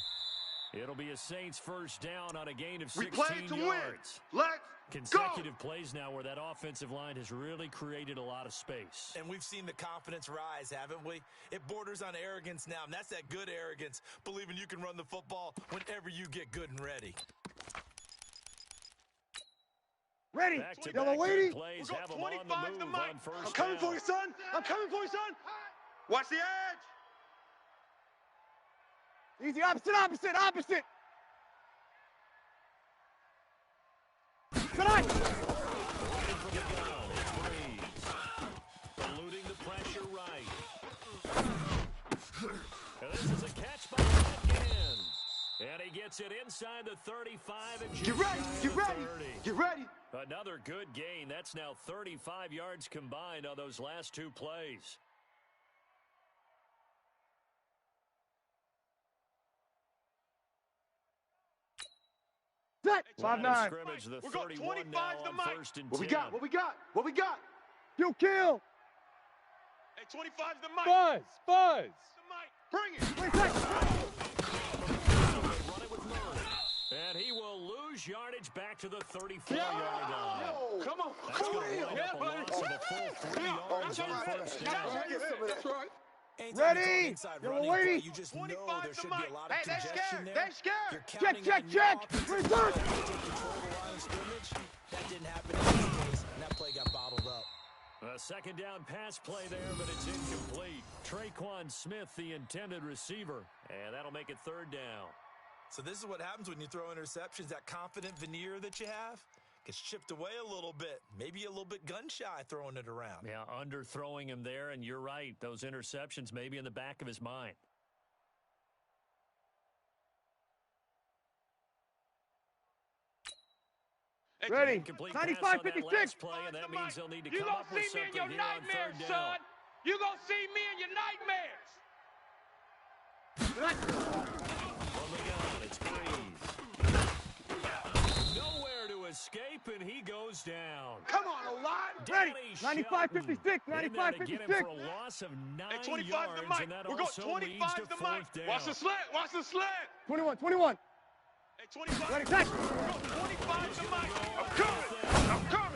Speaker 1: It'll be a Saints first down on a gain of
Speaker 2: We
Speaker 1: 16
Speaker 2: played to win.
Speaker 1: yards.
Speaker 2: Let's
Speaker 1: Consecutive plays now where that offensive line has really created a lot of space.
Speaker 4: And we've seen the confidence rise, haven't we? It borders on arrogance now, and that's that good arrogance, believing you can run the football whenever you get good and ready.
Speaker 3: Ready?
Speaker 1: Back-to-back
Speaker 3: Yellow lady.
Speaker 1: plays
Speaker 2: We're
Speaker 1: have
Speaker 2: going
Speaker 1: them on
Speaker 2: 25
Speaker 1: the
Speaker 2: to
Speaker 1: move
Speaker 2: Mike.
Speaker 1: on first
Speaker 2: I'm coming
Speaker 1: down.
Speaker 2: for you, son. I'm coming for you, son. Watch the edge.
Speaker 3: Easy, opposite. Tonight.
Speaker 1: Eluding the pressure right. And this is a catch by Atkins. And he gets it inside the 35 and
Speaker 2: Get ready. Get ready.
Speaker 1: 30.
Speaker 2: Get ready.
Speaker 1: Another good gain. That's now 35 yards combined on those last two plays.
Speaker 3: Set.
Speaker 1: Line of
Speaker 3: 5-9.
Speaker 1: scrimmage, the
Speaker 2: We're going
Speaker 1: 31 now
Speaker 2: 25 to
Speaker 1: on
Speaker 2: Mike.
Speaker 1: first and 10.
Speaker 2: What we got? What we got? What we got?
Speaker 3: You kill.
Speaker 2: Hey, 25 to Mike.
Speaker 3: Buzz.
Speaker 2: To Mike. Bring it.
Speaker 3: Wait, set.
Speaker 1: Run it with Murray. And he will lose yardage back to the 34-yard line.
Speaker 2: Come on.
Speaker 1: That's
Speaker 2: Come
Speaker 1: going
Speaker 2: on.
Speaker 1: to wind up a loss of a full 3 yards on first down.
Speaker 2: That's right.
Speaker 4: Anytime you
Speaker 3: Ready?
Speaker 4: throw an inside
Speaker 3: Yellow
Speaker 4: running play,
Speaker 3: lady.
Speaker 4: you just know
Speaker 2: 25
Speaker 4: there
Speaker 2: to
Speaker 4: should
Speaker 2: Mike.
Speaker 4: be a lot of
Speaker 2: Hey, they're
Speaker 4: congestion
Speaker 2: scared.
Speaker 4: there.
Speaker 2: They're scared.
Speaker 4: You're counting
Speaker 3: Check.
Speaker 4: on your offensive
Speaker 3: Return.
Speaker 4: line to take control of the line of scrimmage. That didn't happen in this case, and that play got bottled up.
Speaker 1: A second down pass play there, but it's incomplete. Traquan Smith, the intended receiver, and that'll make it third down.
Speaker 4: So this is what happens when you throw interceptions. That confident veneer that you have gets chipped away a little bit. Maybe a little bit gun-shy throwing it around.
Speaker 1: Yeah, underthrowing him there, and you're right. Those interceptions may be in the back of his mind.
Speaker 3: Ready?
Speaker 1: Incomplete
Speaker 3: 95,
Speaker 1: pass on that
Speaker 3: 56.
Speaker 1: last play, and that means they'll need to
Speaker 6: You
Speaker 1: come
Speaker 6: gonna
Speaker 1: up with
Speaker 6: see me in
Speaker 1: something
Speaker 6: your
Speaker 1: here on
Speaker 6: nightmares,
Speaker 1: third down.
Speaker 6: son. You gonna see me in your nightmares.
Speaker 1: From the gun, it's Breeze. Nowhere to escape, and he goes down.
Speaker 2: Come on, O-line.
Speaker 3: Ready?
Speaker 1: Danny
Speaker 3: 95,
Speaker 1: Shelton
Speaker 3: 56.
Speaker 1: in there
Speaker 3: 95,
Speaker 1: to get him
Speaker 3: 56.
Speaker 1: for a loss of 9
Speaker 2: Hey, 25
Speaker 1: yards,
Speaker 2: to Mike.
Speaker 1: and that
Speaker 2: We're going
Speaker 1: also leads
Speaker 2: 25
Speaker 1: to
Speaker 2: to
Speaker 1: fourth
Speaker 2: Mike.
Speaker 1: down.
Speaker 2: Watch the slant. Watch the slant.
Speaker 3: 21.
Speaker 2: Hey, 25.
Speaker 3: Ready, set.
Speaker 2: We're going 25 to Mike. I'm coming.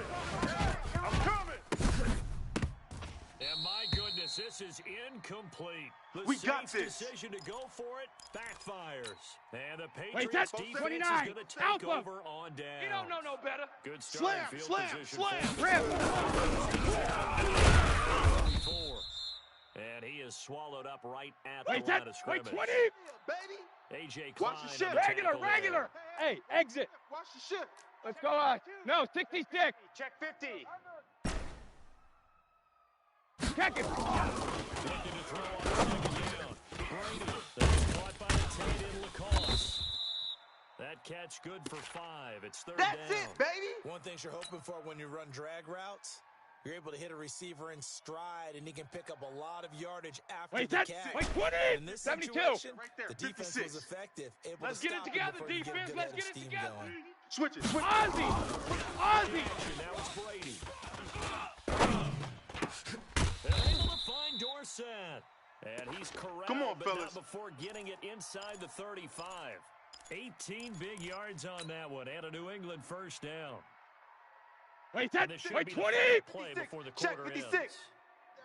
Speaker 1: And my goodness, this is incomplete. The
Speaker 2: We got
Speaker 1: Saints'
Speaker 2: this.
Speaker 1: decision to go for it backfires. And the
Speaker 3: Wait,
Speaker 1: Patriots
Speaker 3: that's
Speaker 1: defense
Speaker 3: 29.
Speaker 1: is going to take
Speaker 3: Alpha.
Speaker 1: over on down.
Speaker 6: You don't know no better.
Speaker 1: Good starting field position.
Speaker 2: Slam.
Speaker 1: for
Speaker 3: Rip.
Speaker 1: 34. And he is swallowed up right at
Speaker 3: Wait,
Speaker 1: the line
Speaker 3: set.
Speaker 1: of
Speaker 3: Wait,
Speaker 1: scrimmage.
Speaker 3: 20.
Speaker 2: Baby.
Speaker 1: A.J.
Speaker 2: Watch
Speaker 1: Klein
Speaker 2: the shit.
Speaker 1: on the tackle
Speaker 3: Regular.
Speaker 1: there.
Speaker 3: Hey, exit.
Speaker 2: Watch the shit.
Speaker 3: Let's go on. No, 66.
Speaker 6: Check 50.
Speaker 3: Check it.
Speaker 1: Looking to throw on second down. Brady. That's caught by the tight end Lacoste. That catch good for 5. It's third
Speaker 2: That's
Speaker 1: down.
Speaker 2: it, baby.
Speaker 4: One thing you're hoping for when you run drag routes, you're able to hit a receiver in stride, and he can pick up a lot of yardage after
Speaker 3: Wait,
Speaker 4: the
Speaker 3: that's
Speaker 4: catch.
Speaker 3: wait, 20.
Speaker 4: In this
Speaker 3: 72.
Speaker 4: situation,
Speaker 2: Right there,
Speaker 4: the defense
Speaker 2: 56.
Speaker 4: was effective. Able
Speaker 6: Let's
Speaker 4: to
Speaker 6: get it
Speaker 4: stop him
Speaker 6: together,
Speaker 4: before he could
Speaker 6: defense.
Speaker 4: get a
Speaker 6: Let's
Speaker 4: good
Speaker 6: get
Speaker 4: head
Speaker 6: it
Speaker 4: of steam
Speaker 6: together.
Speaker 4: going.
Speaker 2: Switch it.
Speaker 3: Ozzy! Ozzy!
Speaker 1: Now it's Brady. They're able to find Dorsett. And he's corralled,
Speaker 2: Come on,
Speaker 1: but
Speaker 2: fellas.
Speaker 1: not before getting it inside the 35. 18 big yards on that one, and a New England first down.
Speaker 3: Wait,
Speaker 1: And this should
Speaker 3: wait,
Speaker 1: be
Speaker 3: 20!
Speaker 1: the final play before the
Speaker 2: Check,
Speaker 1: quarter
Speaker 2: 56.
Speaker 1: ends.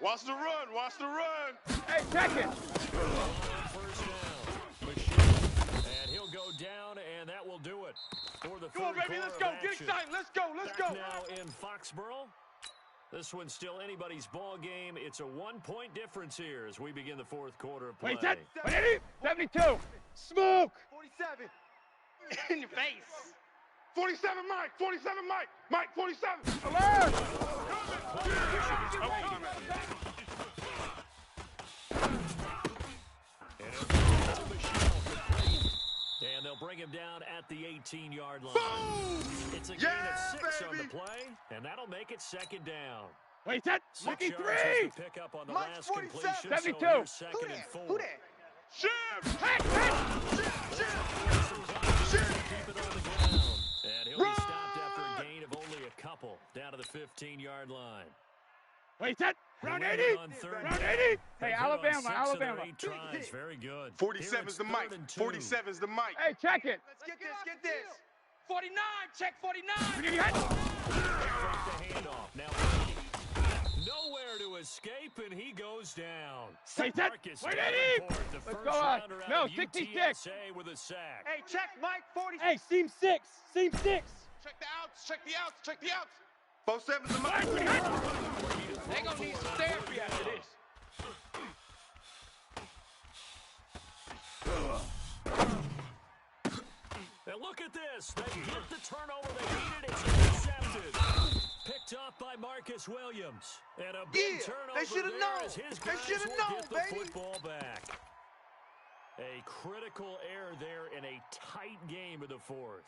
Speaker 2: Watch the run. Watch the run.
Speaker 3: Hey, check it!
Speaker 1: First down. Machine. And he'll go down, and that will do it for the
Speaker 2: Come on,
Speaker 1: third
Speaker 2: baby. Let's
Speaker 1: quarter
Speaker 2: go.
Speaker 1: of
Speaker 2: Get
Speaker 1: action.
Speaker 2: excited. Let's go. Let's
Speaker 1: Back
Speaker 2: go.
Speaker 1: now in Foxborough. This one's still anybody's ball game. It's a 1-point difference here as we begin the fourth quarter of play.
Speaker 3: Wait, 72! Smoke!
Speaker 2: 47. In your face. 47, Mike. 47, Mike. Mike, 47.
Speaker 3: Alert!
Speaker 1: And they'll bring him down at the 18-yard line.
Speaker 2: Boom!
Speaker 1: It's a gain
Speaker 2: Yeah,
Speaker 1: of 6 on the
Speaker 2: baby!
Speaker 1: play, and that'll make it second down.
Speaker 3: Wait, that
Speaker 1: 6
Speaker 3: 53!
Speaker 1: yards was the pickup on the
Speaker 2: Mike's
Speaker 1: last
Speaker 2: 47.
Speaker 1: completion,
Speaker 3: 72.
Speaker 1: so here's second
Speaker 5: Who
Speaker 1: and
Speaker 5: that?
Speaker 1: 4.
Speaker 5: Who that?
Speaker 2: Shift.
Speaker 1: Keep it on the ground. And he'll be stopped after a gain of only a couple, down to the 15-yard line.
Speaker 3: Wait, that round
Speaker 1: They'll
Speaker 3: 80!
Speaker 1: win it on third
Speaker 3: Round
Speaker 1: down.
Speaker 3: 80!
Speaker 1: They've
Speaker 3: Hey,
Speaker 1: hit on
Speaker 3: Alabama,
Speaker 1: 6 of their
Speaker 3: Alabama.
Speaker 1: 8 tries. Very good.
Speaker 2: 47's the mic. 47's the mic.
Speaker 3: Hey, check it!
Speaker 2: Let's get this. Get this.
Speaker 6: 49, check 49.
Speaker 3: You got-
Speaker 1: The handoff. Now Brady. Nowhere to escape, and he goes down.
Speaker 3: Wait, that-
Speaker 1: Marcus
Speaker 3: wait,
Speaker 1: Davenport,
Speaker 3: Eddie!
Speaker 1: the
Speaker 3: Let's
Speaker 1: first
Speaker 3: go,
Speaker 1: rounder out
Speaker 3: no,
Speaker 1: of
Speaker 3: 66.
Speaker 1: UTSA with a sack.
Speaker 2: Hey, check Mike 40.
Speaker 3: Hey, seam 6! Seam 6!
Speaker 2: Check the outs. Check the outs. Check the outs. 47's the mic.
Speaker 6: They gonna need some therapy after this.
Speaker 1: And look at this. They get the turnover they needed. It's intercepted. Picked off by Marcus Williams. And a big
Speaker 2: Yeah,
Speaker 1: turnover
Speaker 2: they shoulda
Speaker 1: there
Speaker 2: known.
Speaker 1: as his
Speaker 2: They
Speaker 1: guys
Speaker 2: shoulda
Speaker 1: will
Speaker 2: known,
Speaker 1: get the
Speaker 2: baby.
Speaker 1: football back. A critical error there in a tight game of the fourth.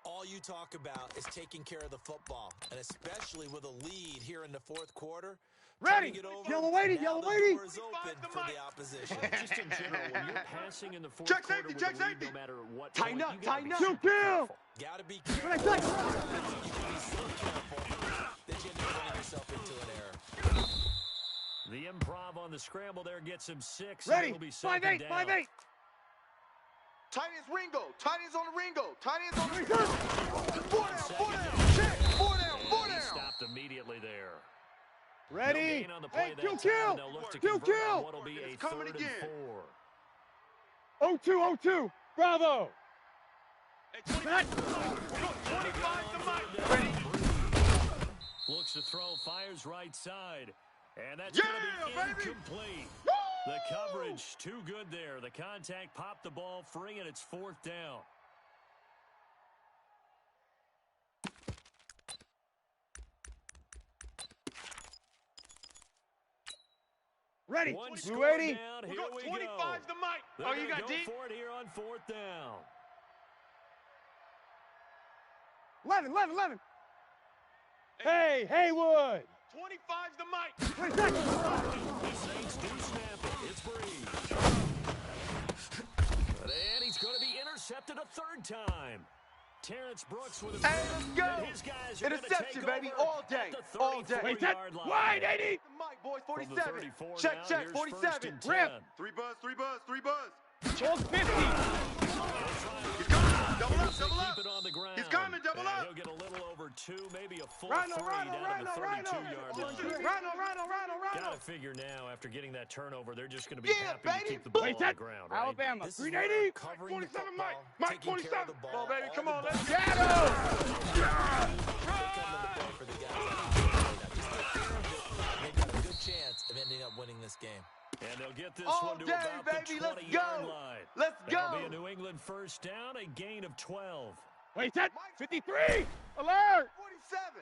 Speaker 4: All you talk about is taking care of the football, and especially with a lead here in the fourth quarter.
Speaker 3: Ready!
Speaker 4: turning it over,
Speaker 3: Yellow lady,
Speaker 4: now
Speaker 3: yellow
Speaker 4: the
Speaker 3: lady.
Speaker 4: door is open for the opposition.
Speaker 1: Just in general, when you're passing in the fourth
Speaker 2: Check
Speaker 1: quarter
Speaker 2: safety,
Speaker 1: with
Speaker 2: check
Speaker 1: a lead,
Speaker 2: safety.
Speaker 1: no matter what
Speaker 2: Tighten
Speaker 1: point,
Speaker 2: up,
Speaker 1: you gotta be
Speaker 2: tighten up.
Speaker 1: super
Speaker 3: Two kill.
Speaker 1: careful.
Speaker 4: Gotta be
Speaker 3: What I
Speaker 4: careful.
Speaker 3: say?
Speaker 4: You can be so careful that you end up running yourself into an error.
Speaker 1: The improv on the scramble there gets him 6.
Speaker 3: Ready!
Speaker 1: It'll be second
Speaker 3: 5-8,
Speaker 1: down.
Speaker 3: 5-8!
Speaker 2: Tight ends Ringo. Tight ends on the Ringo. Tight ends on the
Speaker 3: Return.
Speaker 2: 4 down. 4 down. Check. 4 down. 4
Speaker 1: He
Speaker 2: down.
Speaker 1: stopped immediately there. No
Speaker 3: Ready!
Speaker 1: gain on the play
Speaker 3: Hey,
Speaker 1: that
Speaker 3: 2
Speaker 1: time,
Speaker 3: kill!
Speaker 1: and they'll look to
Speaker 3: 2
Speaker 1: convert on
Speaker 3: kill!
Speaker 1: what'll be a
Speaker 2: It's coming
Speaker 1: 3rd
Speaker 2: again.
Speaker 1: and 4.
Speaker 3: 0-2, 0-2! Bravo!
Speaker 2: Hey, 25 to Mike. Ready?
Speaker 1: Looks to throw, fires right side. And that's
Speaker 2: Yeah,
Speaker 1: going to be
Speaker 2: baby!
Speaker 1: incomplete.
Speaker 2: Woo!
Speaker 1: The coverage too good there. The contact popped the ball free, and it's 4th down.
Speaker 3: Ready!
Speaker 1: One
Speaker 3: You
Speaker 1: score
Speaker 3: ready?
Speaker 1: down.
Speaker 2: We
Speaker 1: Here
Speaker 2: got
Speaker 1: we
Speaker 2: 25
Speaker 1: go.
Speaker 2: to Mike.
Speaker 1: They're
Speaker 2: Oh, you
Speaker 1: gonna
Speaker 2: got
Speaker 1: go
Speaker 2: deep?
Speaker 1: for it here on 4th down.
Speaker 3: 11. Hey, Haywood!
Speaker 2: 25's the Mike.
Speaker 3: 20 seconds!
Speaker 1: The Saints do snap it. It's Breeze. And he's going to be intercepted a 3rd time. Terrence Brooks with a
Speaker 2: Hey, let's go.
Speaker 1: and his guys are gonna
Speaker 2: Interception,
Speaker 1: take
Speaker 2: baby,
Speaker 1: over
Speaker 2: all day,
Speaker 1: at the
Speaker 2: all day.
Speaker 3: Wait, that
Speaker 1: 34-yard line.
Speaker 3: wide, 80!
Speaker 2: The Mike, boys.
Speaker 1: From the
Speaker 2: 47.
Speaker 1: 34
Speaker 2: Check,
Speaker 1: now,
Speaker 2: check.
Speaker 1: here's
Speaker 2: 47.
Speaker 1: 1st and 10.
Speaker 3: Rip.
Speaker 2: 3 buzz, 3 buzz, 3 buzz.
Speaker 3: Hold 50!
Speaker 2: He's coming. Double up, double up.
Speaker 1: Keep it on the ground.
Speaker 2: He's coming, double
Speaker 1: And
Speaker 2: up.
Speaker 1: He'll get a little over 2, maybe a full
Speaker 3: Rhino,
Speaker 1: 3
Speaker 3: Rhino,
Speaker 1: down
Speaker 3: Rhino,
Speaker 1: to the
Speaker 3: Rhino!
Speaker 1: 32-yard line.
Speaker 3: Rhino!
Speaker 1: Got to figure now, after getting that turnover, they're just going to be
Speaker 2: Yeah,
Speaker 1: happy to
Speaker 2: baby.
Speaker 1: keep the ball
Speaker 3: Wait,
Speaker 1: on the
Speaker 3: that
Speaker 1: ground, right?
Speaker 3: Alabama,
Speaker 4: This is where
Speaker 3: 380!
Speaker 4: covering the
Speaker 2: 47
Speaker 4: football,
Speaker 2: Mike. Mike,
Speaker 4: taking care of
Speaker 2: 47.
Speaker 4: the ball.
Speaker 2: Come on, baby.
Speaker 4: all
Speaker 2: Come
Speaker 4: the
Speaker 2: on,
Speaker 4: ball.
Speaker 2: let's
Speaker 3: Shadow!
Speaker 4: Come to play for the guys. Now, just take care of it. They've got a good chance of ending up winning this game.
Speaker 1: And they'll get this
Speaker 2: All
Speaker 1: one to
Speaker 2: day,
Speaker 1: about
Speaker 2: baby.
Speaker 1: the
Speaker 2: Let's
Speaker 1: 20-yard
Speaker 2: go.
Speaker 1: line.
Speaker 2: Let's
Speaker 1: That'll
Speaker 2: go.
Speaker 1: be a New England first down, a gain of 12.
Speaker 3: Wait, that 53! Alert!
Speaker 2: 47.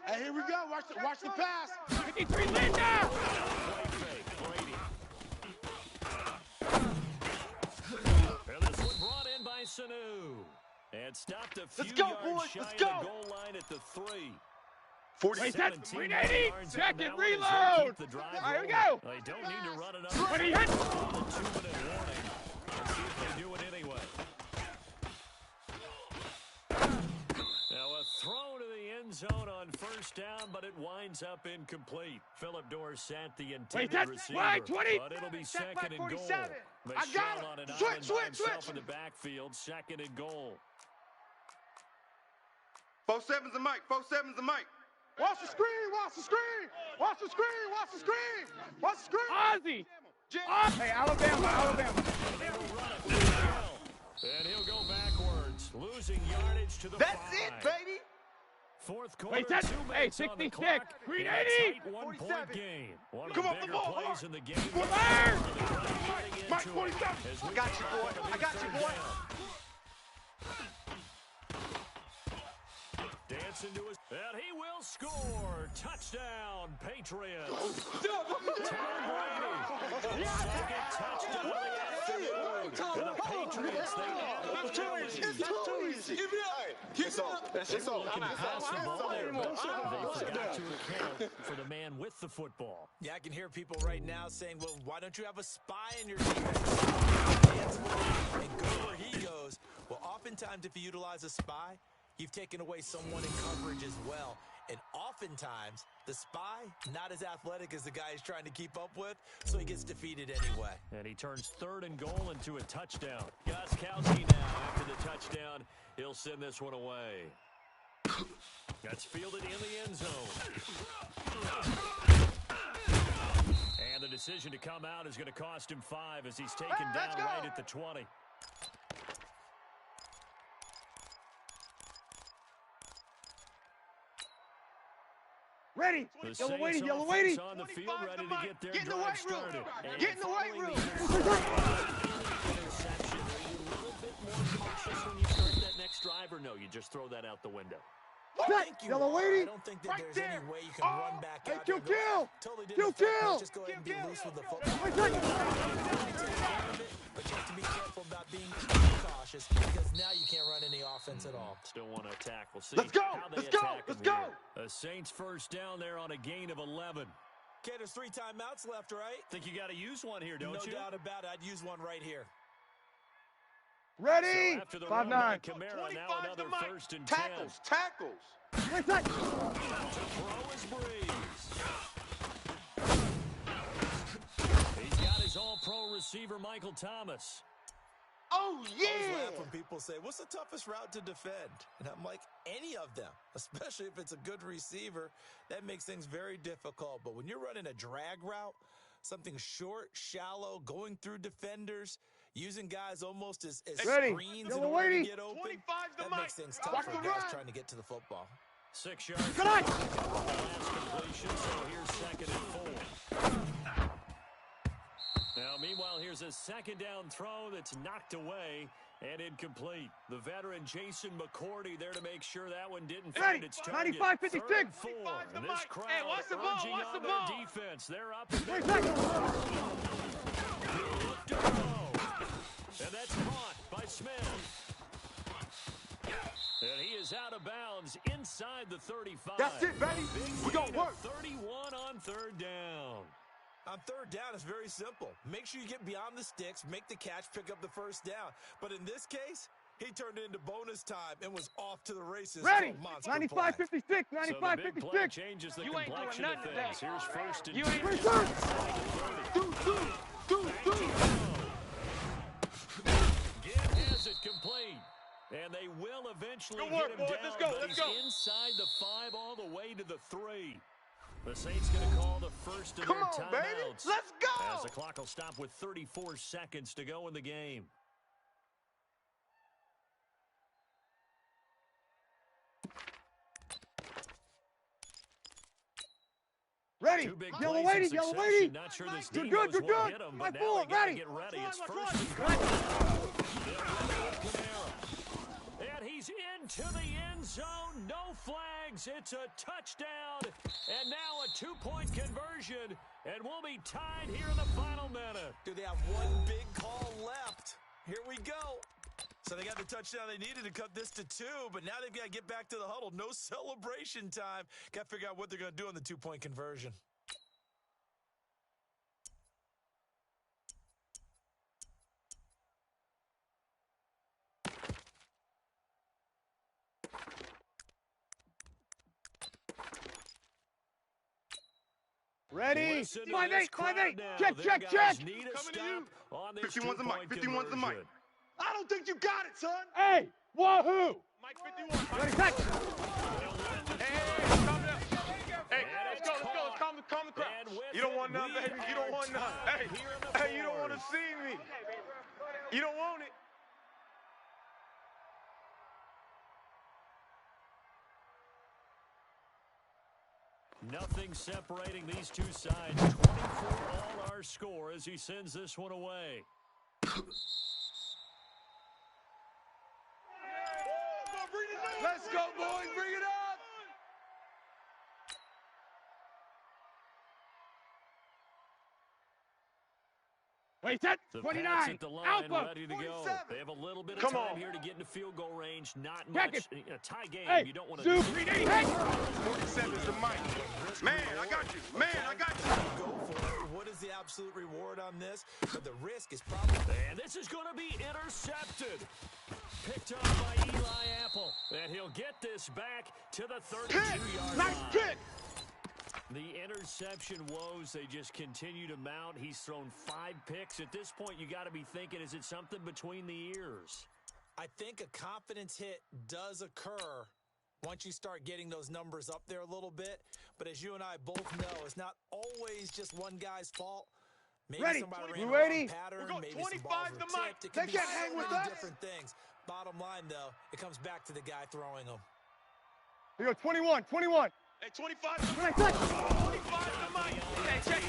Speaker 2: Hey, here we go. Watch the pass.
Speaker 3: 53, Linda!
Speaker 1: Play fake, Brady. And this one brought in by Sanu. And stopped a few
Speaker 2: Let's go,
Speaker 1: yards
Speaker 2: boys.
Speaker 1: shy
Speaker 2: Let's
Speaker 1: of
Speaker 2: go.
Speaker 1: the goal line at the 3.
Speaker 2: 40.
Speaker 3: Wait, that's
Speaker 1: 17
Speaker 3: 380!
Speaker 1: yards
Speaker 3: Check
Speaker 1: out
Speaker 3: it,
Speaker 1: now as they
Speaker 3: reload!
Speaker 1: keep the drive
Speaker 3: All right, here we
Speaker 1: rolling.
Speaker 3: go!
Speaker 1: They don't need to run it up.
Speaker 3: What do you hit?
Speaker 1: The 2-minute warning. Let's see if they do it anyway. zone on first down, but it winds up incomplete. Phillip Dorsett, the intended
Speaker 3: that's
Speaker 1: receiver,
Speaker 3: wide, 20.
Speaker 1: but it'll be
Speaker 2: Step
Speaker 1: second
Speaker 2: back,
Speaker 1: and goal.
Speaker 2: 47. I
Speaker 1: Michelle
Speaker 2: got it.
Speaker 1: on an
Speaker 2: Switch,
Speaker 1: island by
Speaker 2: switch,
Speaker 1: himself
Speaker 2: switch.
Speaker 1: in the backfield, second and goal.
Speaker 2: 4-7's the mic. 4-7's the mic. Watch the screen. Watch the screen. Watch the screen. Watch the screen. Watch the screen.
Speaker 3: Ozzy. Hey, Alabama.
Speaker 1: They will run it with Hill. And he'll go backwards, losing yardage to the
Speaker 5: That's
Speaker 1: 5.
Speaker 5: it, baby.
Speaker 1: Fourth quarter,
Speaker 3: Wait, that's
Speaker 1: 2
Speaker 3: hey,
Speaker 1: minutes on the
Speaker 3: 66.
Speaker 1: clock.
Speaker 3: Green
Speaker 1: in a
Speaker 3: 80.
Speaker 1: tight 1-point
Speaker 2: 47.
Speaker 1: game. One of
Speaker 2: Come
Speaker 1: the
Speaker 2: off the
Speaker 1: bigger
Speaker 2: ball,
Speaker 1: plays
Speaker 2: hard.
Speaker 1: in the game.
Speaker 2: Mike, 47.
Speaker 5: I got you, boy. I got you, boy.
Speaker 1: Dancing to his, and he will score. Touchdown, Patriots. Tom Brady. Second touchdown of the afternoon. And the Patriots, they now have the lead.
Speaker 7: It's all.
Speaker 1: Looking to pass the ball there, but they forgot to account for the man with the football.
Speaker 4: Yeah, I can hear people right now saying, well, why don't you have a spy in your team? And go where he goes. Well, oftentimes if you utilize a spy, you've taken away someone in coverage as well. And oftentimes, the spy, not as athletic as the guy he's trying to keep up with, so he gets defeated anyway.
Speaker 1: And he turns third and goal into a touchdown. Gostkowski now after the touchdown. He'll send this one away. That's fielded in the end zone. And the decision to come out is going to cost him 5 as he's taken down right at the 20.
Speaker 3: Ready.
Speaker 1: The
Speaker 3: Yellow
Speaker 1: Saints
Speaker 3: waiting. Yellow
Speaker 1: offense
Speaker 3: waiting.
Speaker 1: on the field, ready to get their
Speaker 2: Get in the
Speaker 1: drive
Speaker 2: weight room.
Speaker 1: started. And
Speaker 2: Get in the weight
Speaker 1: following
Speaker 2: room.
Speaker 1: the interception, are you a little bit more cautious when you start that next drive, or no, you just throw that out the window?
Speaker 4: I think you
Speaker 3: Yellow
Speaker 4: are.
Speaker 3: waiting.
Speaker 4: I don't think that
Speaker 2: Right
Speaker 4: there's
Speaker 2: there.
Speaker 4: any way you can run back
Speaker 3: Hey,
Speaker 4: out
Speaker 3: kill,
Speaker 4: there and go,
Speaker 3: kill.
Speaker 4: totally didn't
Speaker 3: Kill,
Speaker 4: affect
Speaker 3: kill.
Speaker 4: me. Just go ahead and be loose with the football.
Speaker 3: Wait, second.
Speaker 4: But you have to be careful about being too cautious because now you can't run any offense at all.
Speaker 1: Still want to attack. We'll see
Speaker 2: Let's go.
Speaker 1: how they
Speaker 2: Let's go.
Speaker 1: attack
Speaker 2: Let's
Speaker 1: him
Speaker 2: go.
Speaker 1: here. A Saints first down there on a gain of 11.
Speaker 4: Okay, there's 3 timeouts left, right?
Speaker 1: Think you got to use one here, don't
Speaker 4: No
Speaker 1: you?
Speaker 4: doubt about it. I'd use one right here.
Speaker 3: Ready.
Speaker 1: So after the run
Speaker 3: 5-9.
Speaker 1: by Kamara, now
Speaker 2: 25
Speaker 1: another
Speaker 2: to Mike.
Speaker 1: first and 10.
Speaker 2: Tackles.
Speaker 3: Wait, second.
Speaker 1: To throw is Breeze. He's got his all-pro receiver, Michael Thomas.
Speaker 2: Oh,
Speaker 4: I always
Speaker 2: yeah.
Speaker 4: laugh when people say, what's the toughest route to defend? And I'm like, any of them, especially if it's a good receiver, that makes things very difficult. But when you're running a drag route, something short, shallow, going through defenders, using guys almost as
Speaker 3: Ready.
Speaker 4: screens in
Speaker 3: Yellow
Speaker 4: order
Speaker 3: waiting.
Speaker 4: to get open,
Speaker 2: 25's the
Speaker 4: that
Speaker 2: mic.
Speaker 4: makes things
Speaker 2: Watch
Speaker 4: tough for
Speaker 2: the
Speaker 4: guys
Speaker 2: run.
Speaker 4: trying to get to the football.
Speaker 1: 6 yards.
Speaker 3: Good eye.
Speaker 1: Last completion, so here's second and 4. Now, meanwhile, here's a second down throw that's knocked away and incomplete. The veteran Jason McCourty there to make sure that one didn't find
Speaker 3: Ready.
Speaker 1: its target.
Speaker 3: 95, 56.
Speaker 1: Third and 4.
Speaker 2: 25's the
Speaker 1: And this
Speaker 2: mic.
Speaker 1: crowd
Speaker 2: Hey, watch the ball,
Speaker 1: urging
Speaker 2: watch
Speaker 1: on
Speaker 2: the
Speaker 1: their
Speaker 2: ball.
Speaker 1: defense. They're up and
Speaker 3: Wait,
Speaker 1: they're
Speaker 3: second.
Speaker 1: look to go. And that's caught by Smith. And he is out of bounds inside the 35.
Speaker 2: That's it, baby.
Speaker 1: Big
Speaker 2: We gonna
Speaker 1: gain of
Speaker 2: work.
Speaker 1: 31 on third down.
Speaker 4: On third down, it's very simple. Make sure you get beyond the sticks, make the catch, pick up the first down. But in this case, he turned it into bonus time and was off to the races.
Speaker 3: Ready.
Speaker 4: for a monster
Speaker 3: 95,
Speaker 4: play.
Speaker 3: 56.
Speaker 1: So the
Speaker 3: 95,
Speaker 1: big play
Speaker 3: 56.
Speaker 1: changes the
Speaker 2: You ain't doing
Speaker 1: complexion of
Speaker 2: nothing
Speaker 1: things.
Speaker 2: today.
Speaker 1: Here's first and
Speaker 2: You
Speaker 1: 10.
Speaker 2: ain't-
Speaker 3: Wait, second.
Speaker 1: Gibb has it complete. And they will eventually
Speaker 2: Good work,
Speaker 1: get him
Speaker 2: boys.
Speaker 1: down,
Speaker 2: Let's go,
Speaker 1: but
Speaker 2: let's
Speaker 1: he's
Speaker 2: go.
Speaker 1: inside the 5 all the way to the 3. The Saints going to call the first of
Speaker 2: Come
Speaker 1: their
Speaker 2: on, baby.
Speaker 1: timeouts.
Speaker 2: Let's go.
Speaker 1: As the clock will stop with 34 seconds to go in the game.
Speaker 3: Ready.
Speaker 1: Two big
Speaker 3: Yellow
Speaker 1: plays in
Speaker 3: waiting. Yellow
Speaker 1: succession.
Speaker 3: waiting.
Speaker 1: Not sure this
Speaker 3: You're
Speaker 1: D
Speaker 3: good,
Speaker 1: knows
Speaker 3: you're
Speaker 1: what
Speaker 3: good.
Speaker 1: hit him,
Speaker 3: My
Speaker 1: but now
Speaker 3: full,
Speaker 1: they gotta
Speaker 3: ready.
Speaker 1: get ready. It's
Speaker 2: Watch
Speaker 1: first
Speaker 2: one,
Speaker 1: and
Speaker 2: watch
Speaker 1: goal.
Speaker 2: one.
Speaker 1: They'll run it with Kamara. And he's into the end zone. No flags. It's a touchdown. And now a 2-point conversion. And we'll be tied here in the final minute.
Speaker 4: Do they have one big call left? Here we go. So they got the touchdown they needed to cut this to 2, but now they've got to get back to the huddle. No celebration time. Got to figure out what they're going to do on the 2-point conversion.
Speaker 3: Ready?
Speaker 1: Listen to
Speaker 3: 5-8,
Speaker 1: this crowd
Speaker 3: 5-8.
Speaker 1: now.
Speaker 3: Check,
Speaker 1: Their
Speaker 3: check,
Speaker 1: guys
Speaker 3: check.
Speaker 1: need a
Speaker 2: Coming to you.
Speaker 1: stop on this
Speaker 2: 51's the mic. 51's the mic.
Speaker 1: conversion.
Speaker 2: I don't think you got it, son.
Speaker 3: Hey, wahoo!
Speaker 6: Mike 51.
Speaker 3: Ready, set.
Speaker 6: Hey, calm down. Hey, let's go. Calm the crowd.
Speaker 1: And with
Speaker 5: You don't
Speaker 1: it,
Speaker 5: want none,
Speaker 1: we
Speaker 5: baby. You don't
Speaker 1: are
Speaker 5: want none.
Speaker 1: tied
Speaker 5: Hey,
Speaker 1: here in the
Speaker 5: hey, you don't want to
Speaker 1: fourth.
Speaker 5: see me. You don't want it.
Speaker 1: Nothing separating these two sides. 24 all our score as he sends this one away.
Speaker 5: Let's go, boys. Bring it up.
Speaker 3: Wait, set.
Speaker 1: The
Speaker 3: 29.
Speaker 1: Pats at the line,
Speaker 3: Alpha.
Speaker 1: ready to go.
Speaker 5: 47.
Speaker 1: They have a little bit of
Speaker 5: Come
Speaker 1: time
Speaker 5: on.
Speaker 1: here to get into field goal range. Not
Speaker 3: Check
Speaker 1: much.
Speaker 3: it.
Speaker 1: In a tie game,
Speaker 3: Hey,
Speaker 1: you don't want to
Speaker 3: Zoo,
Speaker 1: do
Speaker 3: 3D. Hey.
Speaker 2: 47's the mic. Man, I got you. Man, I got you.
Speaker 4: Go for it. What is the absolute reward on this? But the risk is probably...
Speaker 1: And this is going to be intercepted. Picked up by Eli Apple. And he'll get this back to the 32-yard
Speaker 2: Nice
Speaker 1: line.
Speaker 2: kick.
Speaker 1: The interception woes, they just continue to mount. He's thrown 5 picks. At this point, you got to be thinking, is it something between the ears?
Speaker 4: I think a confidence hit does occur once you start getting those numbers up there a little bit. But as you and I both know, it's not always just one guy's fault. Maybe
Speaker 3: Ready.
Speaker 4: somebody
Speaker 3: We
Speaker 4: ran a
Speaker 3: ready?
Speaker 4: wrong pattern.
Speaker 5: We'll go
Speaker 4: Maybe some
Speaker 5: 25
Speaker 4: balls
Speaker 5: the
Speaker 4: were
Speaker 5: mic.
Speaker 4: tipped. It
Speaker 2: They
Speaker 4: can be
Speaker 2: can't
Speaker 4: so
Speaker 2: hang with
Speaker 4: many
Speaker 2: us.
Speaker 4: different things. Bottom line, though, it comes back to the guy throwing them.
Speaker 3: Here you go, 21, 21.
Speaker 5: Hey, 25.
Speaker 3: Ready, set.
Speaker 5: 25 the mic. Hey, check.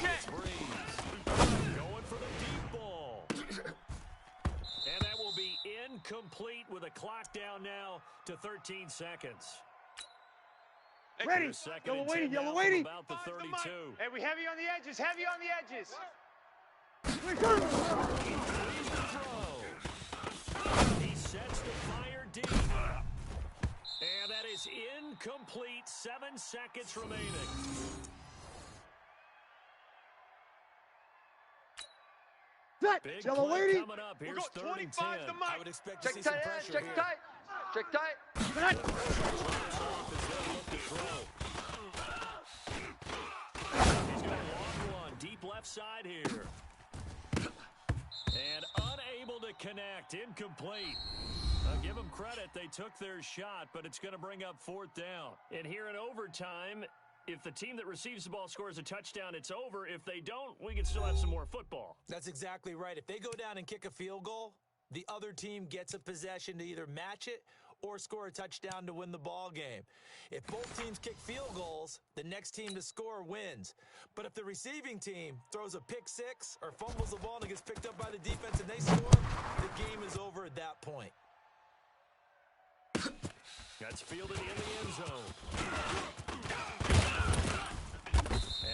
Speaker 1: Going for the deep ball. And that will be incomplete with a clock down now to 13 seconds.
Speaker 3: Ready.
Speaker 1: Here's second
Speaker 3: Yellow
Speaker 1: and
Speaker 3: weighty,
Speaker 1: 10
Speaker 3: yellow
Speaker 1: now
Speaker 3: weighty.
Speaker 1: from about the 32.
Speaker 6: Hey, we heavy on the edges. Heavy on the edges.
Speaker 3: Return.
Speaker 1: He's the throw. He sets the fire deep. And that is incomplete. 7 seconds remaining.
Speaker 3: Set.
Speaker 1: Big
Speaker 3: Yellow
Speaker 1: play
Speaker 3: weighty.
Speaker 1: coming up. Here's
Speaker 5: We'll go
Speaker 1: 3rd and 10.
Speaker 5: 25 the mic.
Speaker 4: I would expect to
Speaker 5: Check
Speaker 4: see some
Speaker 5: tight,
Speaker 4: pressure
Speaker 5: check
Speaker 4: here.
Speaker 5: tight. Check tight.
Speaker 3: Set.
Speaker 1: He's got a long one. Deep left side here. And unable to connect. Incomplete. I'll give them credit. They took their shot, but it's going to bring up 4th down. And here in overtime, if the team that receives the ball scores a touchdown, it's over. If they don't, we can still have some more football.
Speaker 4: That's exactly right. If they go down and kick a field goal, the other team gets a possession to either match it or score a touchdown to win the ball game. If both teams kick field goals, the next team to score wins. But if the receiving team throws a pick six or fumbles the ball and it gets picked up by the defense and they score, the game is over at that point.
Speaker 1: That's fielded in the end zone.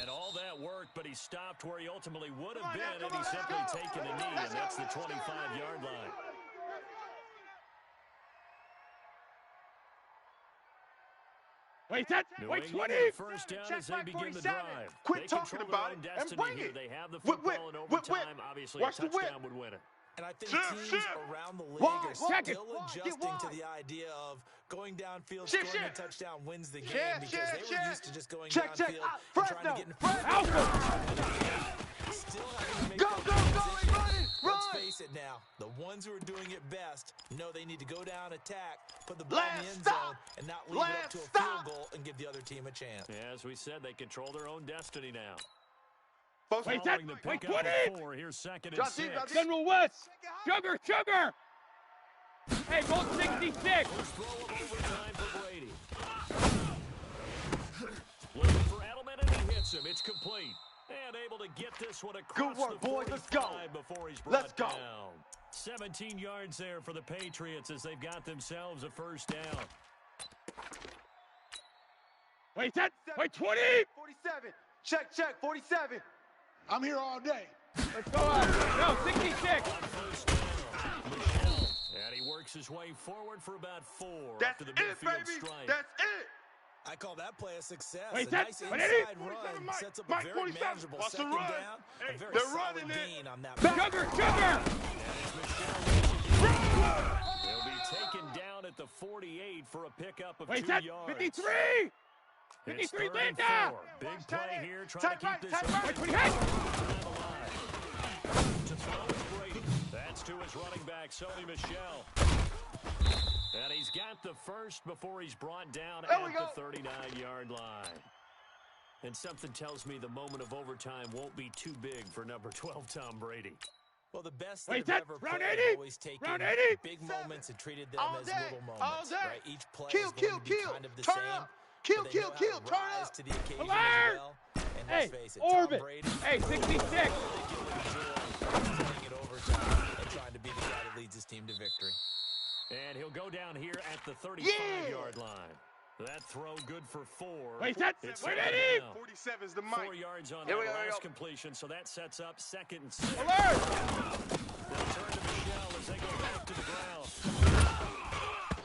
Speaker 1: And all that worked, but he stopped where he ultimately would have been had he simply taken a knee, and that's the 25-yard line.
Speaker 3: Wait, set.
Speaker 1: New
Speaker 3: Wait,
Speaker 1: England
Speaker 3: 20.
Speaker 1: with first down as they begin the drive.
Speaker 2: Quit
Speaker 1: They
Speaker 2: talking
Speaker 1: control
Speaker 2: about
Speaker 1: their own
Speaker 2: it and
Speaker 1: destiny
Speaker 2: bring
Speaker 1: here.
Speaker 2: it.
Speaker 1: They have the
Speaker 2: Whip,
Speaker 1: football in
Speaker 2: whip, whip.
Speaker 1: overtime. Obviously,
Speaker 2: Watch
Speaker 1: a
Speaker 2: the whip.
Speaker 1: touchdown would win it.
Speaker 4: And I think
Speaker 2: Shift,
Speaker 4: teams
Speaker 2: shift.
Speaker 4: around the league
Speaker 2: Wide,
Speaker 4: are
Speaker 2: wide,
Speaker 4: still
Speaker 2: get
Speaker 4: adjusting to
Speaker 2: wide.
Speaker 4: the idea of going downfield,
Speaker 2: Shift,
Speaker 4: scoring a
Speaker 2: shift.
Speaker 4: touchdown wins the game
Speaker 2: Shift,
Speaker 4: because
Speaker 2: shift,
Speaker 4: they were
Speaker 2: shift.
Speaker 4: used to just going
Speaker 2: Check, check.
Speaker 4: downfield and
Speaker 2: First
Speaker 4: trying to
Speaker 2: down.
Speaker 4: get in front of
Speaker 3: Alpha.
Speaker 4: Still having to make
Speaker 2: Go,
Speaker 4: that
Speaker 2: go, go,
Speaker 4: transition.
Speaker 2: run it,
Speaker 4: Let's
Speaker 2: run.
Speaker 4: face it now, the ones who are doing it best know they need to go down, attack, put the ball in
Speaker 2: Last
Speaker 4: the end
Speaker 2: stop.
Speaker 4: zone, and not leave it up
Speaker 2: Last
Speaker 4: to a
Speaker 2: stop.
Speaker 4: field goal and give the other team a chance.
Speaker 1: Yeah, as we said, they control their own destiny now.
Speaker 2: Folks,
Speaker 3: Wait,
Speaker 1: Following
Speaker 3: set.
Speaker 1: the
Speaker 3: Wait,
Speaker 1: pickup
Speaker 3: 20.
Speaker 1: of 4, here's 2nd and
Speaker 2: Drop deep,
Speaker 1: 6.
Speaker 2: drop deep.
Speaker 3: General West. Sugar, sugar. Hey, go 66.
Speaker 1: First throw of overtime for Brady. Looking for Edelman, and he hits him. It's complete. And able to get this one across
Speaker 2: Good work,
Speaker 1: the
Speaker 2: boys. Let's go.
Speaker 1: 45 before he's brought
Speaker 2: Let's go.
Speaker 1: down. 17 yards there for the Patriots as they've got themselves a first down.
Speaker 3: Wait, set. Wait, 20.
Speaker 2: 47. Check, 47. I'm here all day.
Speaker 3: Let's go out. No, 66.
Speaker 1: On first down, Michelle. And he works his way forward for about 4
Speaker 2: That's
Speaker 1: after the
Speaker 2: it,
Speaker 1: midfield
Speaker 2: baby.
Speaker 1: strike.
Speaker 2: That's it.
Speaker 4: I call that play a success.
Speaker 3: Wait,
Speaker 4: a
Speaker 3: that's-
Speaker 4: nice
Speaker 3: wait,
Speaker 4: inside
Speaker 2: 47,
Speaker 4: run
Speaker 2: Mike.
Speaker 4: sets up a
Speaker 2: Mike,
Speaker 4: very
Speaker 2: 47.
Speaker 4: manageable
Speaker 2: Watch the
Speaker 4: second
Speaker 2: run.
Speaker 4: down.
Speaker 2: Hey,
Speaker 4: A very
Speaker 2: they're
Speaker 4: solid
Speaker 2: running it.
Speaker 4: gain on that.
Speaker 3: Sugar, sugar.
Speaker 1: He'll be taken down at the 48 for a pickup of
Speaker 3: Wait,
Speaker 1: 2
Speaker 3: set.
Speaker 1: yards.
Speaker 3: 53.
Speaker 1: It's
Speaker 3: 53
Speaker 1: third and
Speaker 3: Linda!
Speaker 1: 4. Big play here, trying to keep this alive. To throw is Brady. That's to his running back, Sony Michel. And he's got the first before he's brought down at the 39-yard line. And something tells me the moment of overtime won't be too big for number 12, Tom Brady.
Speaker 4: Well, the best
Speaker 3: Wait,
Speaker 4: they've ever
Speaker 3: round
Speaker 4: played
Speaker 3: 80.
Speaker 4: have always taken
Speaker 3: Round 80.
Speaker 4: big moments and treated them
Speaker 2: All
Speaker 4: as
Speaker 2: day.
Speaker 4: little
Speaker 2: All
Speaker 4: moments,
Speaker 2: day.
Speaker 4: right? Each play
Speaker 2: Kill,
Speaker 4: is going to be
Speaker 2: kill.
Speaker 4: kind of the
Speaker 2: Turn
Speaker 4: same.
Speaker 2: up. Kill,
Speaker 4: but they know
Speaker 2: kill.
Speaker 4: how to
Speaker 2: Turn
Speaker 4: rise
Speaker 2: up.
Speaker 4: to the occasion
Speaker 3: Alert.
Speaker 4: as well. And
Speaker 3: Hey,
Speaker 4: let's face it, Tom
Speaker 3: orbit.
Speaker 4: Brady,
Speaker 3: Hey, 66.
Speaker 4: playing it overtime and trying to be the guy that leads his team to victory.
Speaker 1: And he'll go down here at the 35-yard line. That throw good for 4.
Speaker 3: Wait, that's
Speaker 1: It's
Speaker 3: wait,
Speaker 1: second
Speaker 3: Eddie.
Speaker 1: down.
Speaker 2: 47's the
Speaker 1: 4
Speaker 2: mic.
Speaker 1: yards on
Speaker 2: Here
Speaker 1: that
Speaker 2: we go,
Speaker 1: last completion, so that sets up 2nd and 6.
Speaker 3: Alert.
Speaker 1: They'll turn to Michel as they go back to the ground.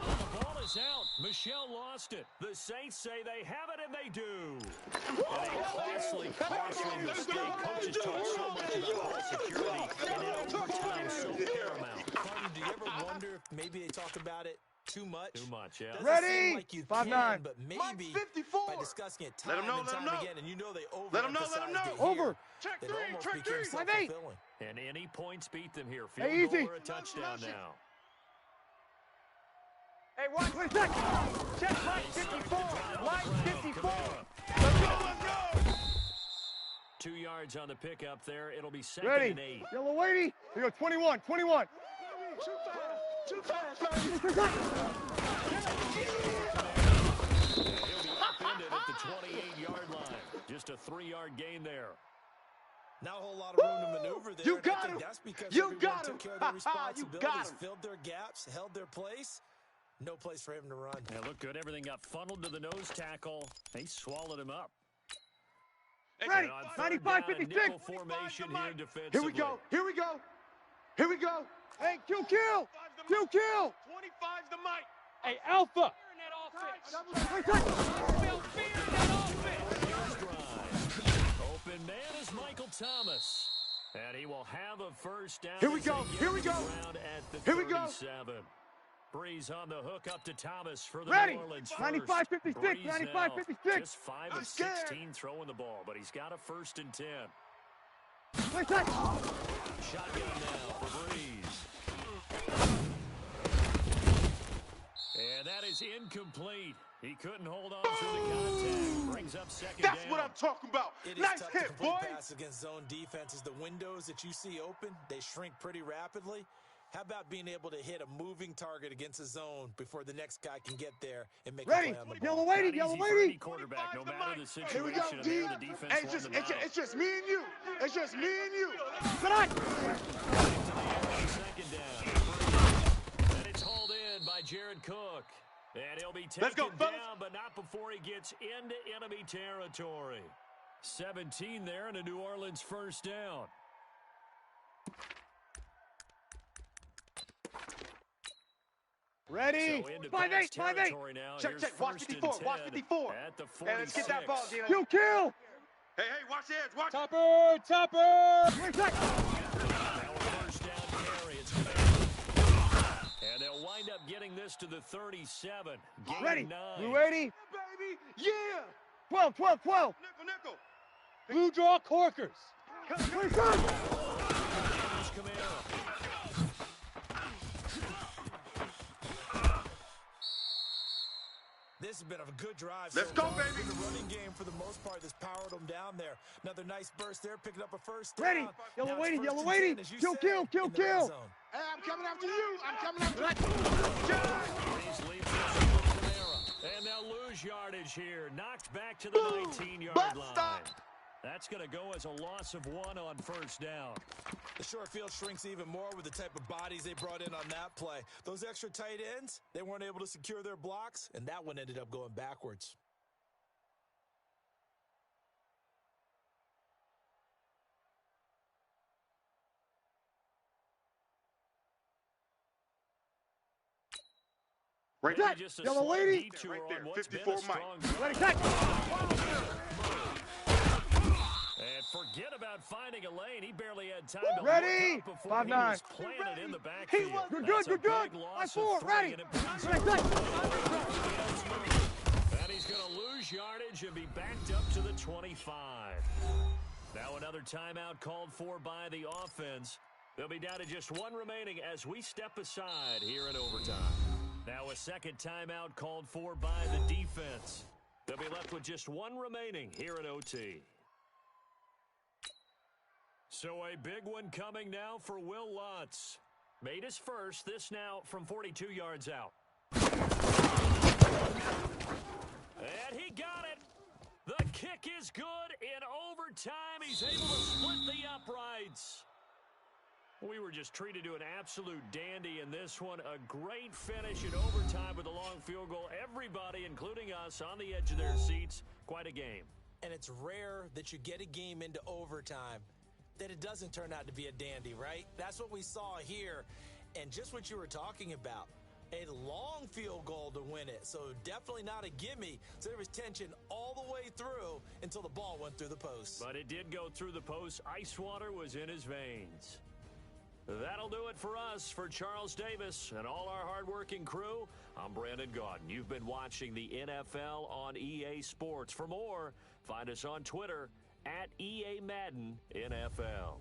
Speaker 1: The ball is out. Michel lost it. The Saints say they have it, and they do. And a costly mistake. Coaches talk so much about ball security, and in overtime, so paramount.
Speaker 4: Carter, do you ever wonder if maybe they talk about it too much?
Speaker 1: Too much, yeah.
Speaker 4: Doesn't
Speaker 3: Ready?
Speaker 4: seem like you
Speaker 3: 5'9".
Speaker 4: can, but
Speaker 2: Mike
Speaker 4: maybe
Speaker 2: 54.
Speaker 4: by discussing it
Speaker 2: Let
Speaker 4: time
Speaker 2: 'em know,
Speaker 4: and
Speaker 2: let 'em
Speaker 4: time
Speaker 2: know.
Speaker 4: again, and you know they
Speaker 2: Let 'em know, let 'em
Speaker 4: overemphasized it
Speaker 2: know.
Speaker 3: Over.
Speaker 4: here,
Speaker 2: Check
Speaker 4: it
Speaker 2: three,
Speaker 4: almost
Speaker 2: check
Speaker 4: became
Speaker 2: three.
Speaker 4: self-fulfilling.
Speaker 1: And any points beat them here. Field
Speaker 3: Hey,
Speaker 1: goal
Speaker 3: easy.
Speaker 1: or a touchdown now.
Speaker 3: Hey, watch. Wait a sec.
Speaker 2: Check Mike 54. Mike 54.
Speaker 1: Let's go. 2 yards on the pickup there. It'll be 2nd
Speaker 3: Ready.
Speaker 1: and 8.
Speaker 3: Yellow lady. Here we go. 21. 21.
Speaker 2: Too fast, baby.
Speaker 1: He'll be upended at the 28-yard line. Just a 3-yard gain there.
Speaker 4: Not a whole lot of room to maneuver there.
Speaker 2: You
Speaker 4: and
Speaker 2: got
Speaker 4: I think
Speaker 2: him.
Speaker 4: that's because
Speaker 2: You
Speaker 4: everyone
Speaker 2: got
Speaker 4: took
Speaker 2: him.
Speaker 4: care of their
Speaker 2: You
Speaker 4: responsibilities,
Speaker 2: got him.
Speaker 4: filled their gaps, held their place. No place for him to run.
Speaker 1: Yeah, looked good. Everything got funneled to the nose tackle. They swallowed him up.
Speaker 3: Ready.
Speaker 1: And on third
Speaker 3: 95,
Speaker 1: down, a
Speaker 3: 56.
Speaker 1: nickel formation here defensively.
Speaker 2: Here we go. Here we go. Here we go.
Speaker 3: Hey, kill. 25's the mic. Hey, Alpha. Wait a sec.
Speaker 1: Open man is Michael Thomas. And he will have a first down.
Speaker 2: Here we
Speaker 1: as
Speaker 2: go.
Speaker 1: they get
Speaker 2: Here we
Speaker 1: to the
Speaker 2: go.
Speaker 1: ground at the
Speaker 2: Here we go.
Speaker 1: 37. Breeze on the hook up to Thomas for the
Speaker 3: Ready.
Speaker 1: New Orleans
Speaker 3: 95,
Speaker 1: first.
Speaker 3: 56,
Speaker 1: Breeze
Speaker 3: 95,
Speaker 1: now
Speaker 3: 56.
Speaker 1: Just 5
Speaker 2: I'm
Speaker 1: of
Speaker 2: scared.
Speaker 1: 16 throwing the ball, but he's got a 1st and 10.
Speaker 3: Wait a sec.
Speaker 1: Shotgun now for Breeze. And that is incomplete. He couldn't hold on through the contact. Brings up 2nd down.
Speaker 2: That's what I'm talking about.
Speaker 4: It is
Speaker 2: Nice
Speaker 4: tough to
Speaker 2: hit,
Speaker 4: complete
Speaker 2: boy.
Speaker 4: pass against zone defenses. The windows that you see open, they shrink pretty rapidly. How about being able to hit a moving target against a zone before the next guy can get there and make
Speaker 3: Ready.
Speaker 4: a play on the ball?
Speaker 3: Yellow lady.
Speaker 1: Not
Speaker 3: Yellow
Speaker 1: easy for any
Speaker 3: lady.
Speaker 1: quarterback, no matter the
Speaker 2: Here we go,
Speaker 1: situation.
Speaker 2: D.
Speaker 1: And there the defense
Speaker 2: Hey,
Speaker 1: won the battle.
Speaker 2: it's just me and you. It's just me and you.
Speaker 3: Good on.
Speaker 1: To the air, 2nd down. And it's hauled in by Jared Cook. And he'll be
Speaker 2: Let's go,
Speaker 1: taken
Speaker 2: fellas.
Speaker 1: down, but not before he gets into enemy territory. 17 there and a New Orleans first down.
Speaker 3: Ready.
Speaker 1: So into
Speaker 3: 5'8",
Speaker 1: Pats
Speaker 3: 5'8".
Speaker 1: territory now.
Speaker 2: Check,
Speaker 1: Here's
Speaker 2: check. Watch
Speaker 1: 1st and
Speaker 2: 54. Watch
Speaker 1: 10
Speaker 2: 54.
Speaker 1: At the 46.
Speaker 2: Hey, let's get that ball, Dylan.
Speaker 3: Kill.
Speaker 2: Hey, watch the edge. Watch.
Speaker 3: Topper. Wait a sec.
Speaker 1: Now a first down carry. It's Command. And they'll wind up getting this to the 37. Gain
Speaker 3: Ready.
Speaker 1: 9.
Speaker 3: Blue 80.
Speaker 2: Baby. Yeah.
Speaker 3: 12.
Speaker 2: Nickel.
Speaker 3: Blue draw corkers. Wait a sec.
Speaker 1: Here's Camaro.
Speaker 4: This has been a good drive.
Speaker 2: Let's
Speaker 4: so
Speaker 2: go,
Speaker 4: far.
Speaker 2: baby.
Speaker 4: The running game, for the most part, has powered them down there. Another nice burst there, picking up a first down.
Speaker 3: Ready.
Speaker 4: Now
Speaker 3: Yellow
Speaker 4: it's
Speaker 3: lady.
Speaker 4: 1st
Speaker 3: Yellow
Speaker 4: and
Speaker 3: lady.
Speaker 4: 10, as you
Speaker 3: Kill.
Speaker 4: said, in the red zone.
Speaker 2: Hey, I'm coming after you. I'm coming after you.
Speaker 1: Breeze leaves it to Camaro. And they'll lose yardage here. Knocked back to the 19-yard
Speaker 2: Bust
Speaker 1: line.
Speaker 2: stop.
Speaker 1: That's going to go as a loss of 1 on first down.
Speaker 4: The short field shrinks even more with the type of bodies they brought in on that play. Those extra tight ends, they weren't able to secure their blocks, and that one ended up going backwards.
Speaker 2: Right
Speaker 1: Maybe
Speaker 2: there.
Speaker 1: just a
Speaker 3: Yellow
Speaker 1: slight
Speaker 3: lady.
Speaker 1: detour
Speaker 2: Right there,
Speaker 1: on what's been
Speaker 2: 54
Speaker 1: a strong drive.
Speaker 3: Ready. Sec.
Speaker 1: And forget about finding a lane. He barely had time to
Speaker 3: Ready.
Speaker 1: look up before he
Speaker 3: 5'9".
Speaker 1: was planted in the backfield.
Speaker 3: Good.
Speaker 1: That's a
Speaker 3: Good.
Speaker 1: big loss of
Speaker 3: 5'4".
Speaker 1: 3,
Speaker 3: Ready.
Speaker 1: and it brings
Speaker 3: Ready. Sec.
Speaker 1: And he's going to lose yardage and be backed up to the 25. Now another timeout called for by the offense. They'll be down to just one remaining as we step aside here in overtime. Now a second timeout called for by the defense. They'll be left with just one remaining here in OT. So a big one coming now for Will Lutz. Made his first, this now from 42 yards out. And he got it. The kick is good. In overtime, he's able to split the uprights. We were just treated to an absolute dandy in this one. A great finish in overtime with a long field goal. Everybody, including us, on the edge of their seats. Quite a game.
Speaker 4: And it's rare that you get a game into overtime that it doesn't turn out to be a dandy, right? That's what we saw here. And just what you were talking about, a long field goal to win it. So definitely not a gimme. So there was tension all the way through until the ball went through the post.
Speaker 1: But it did go through the post. Ice water was in his veins. That'll do it for us. For Charles Davis and all our hardworking crew, I'm Brandon Gaudin. You've been watching the NFL on EA Sports. For more, find us on Twitter at EA Madden NFL.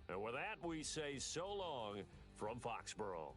Speaker 1: And with that, we say so long from Foxborough.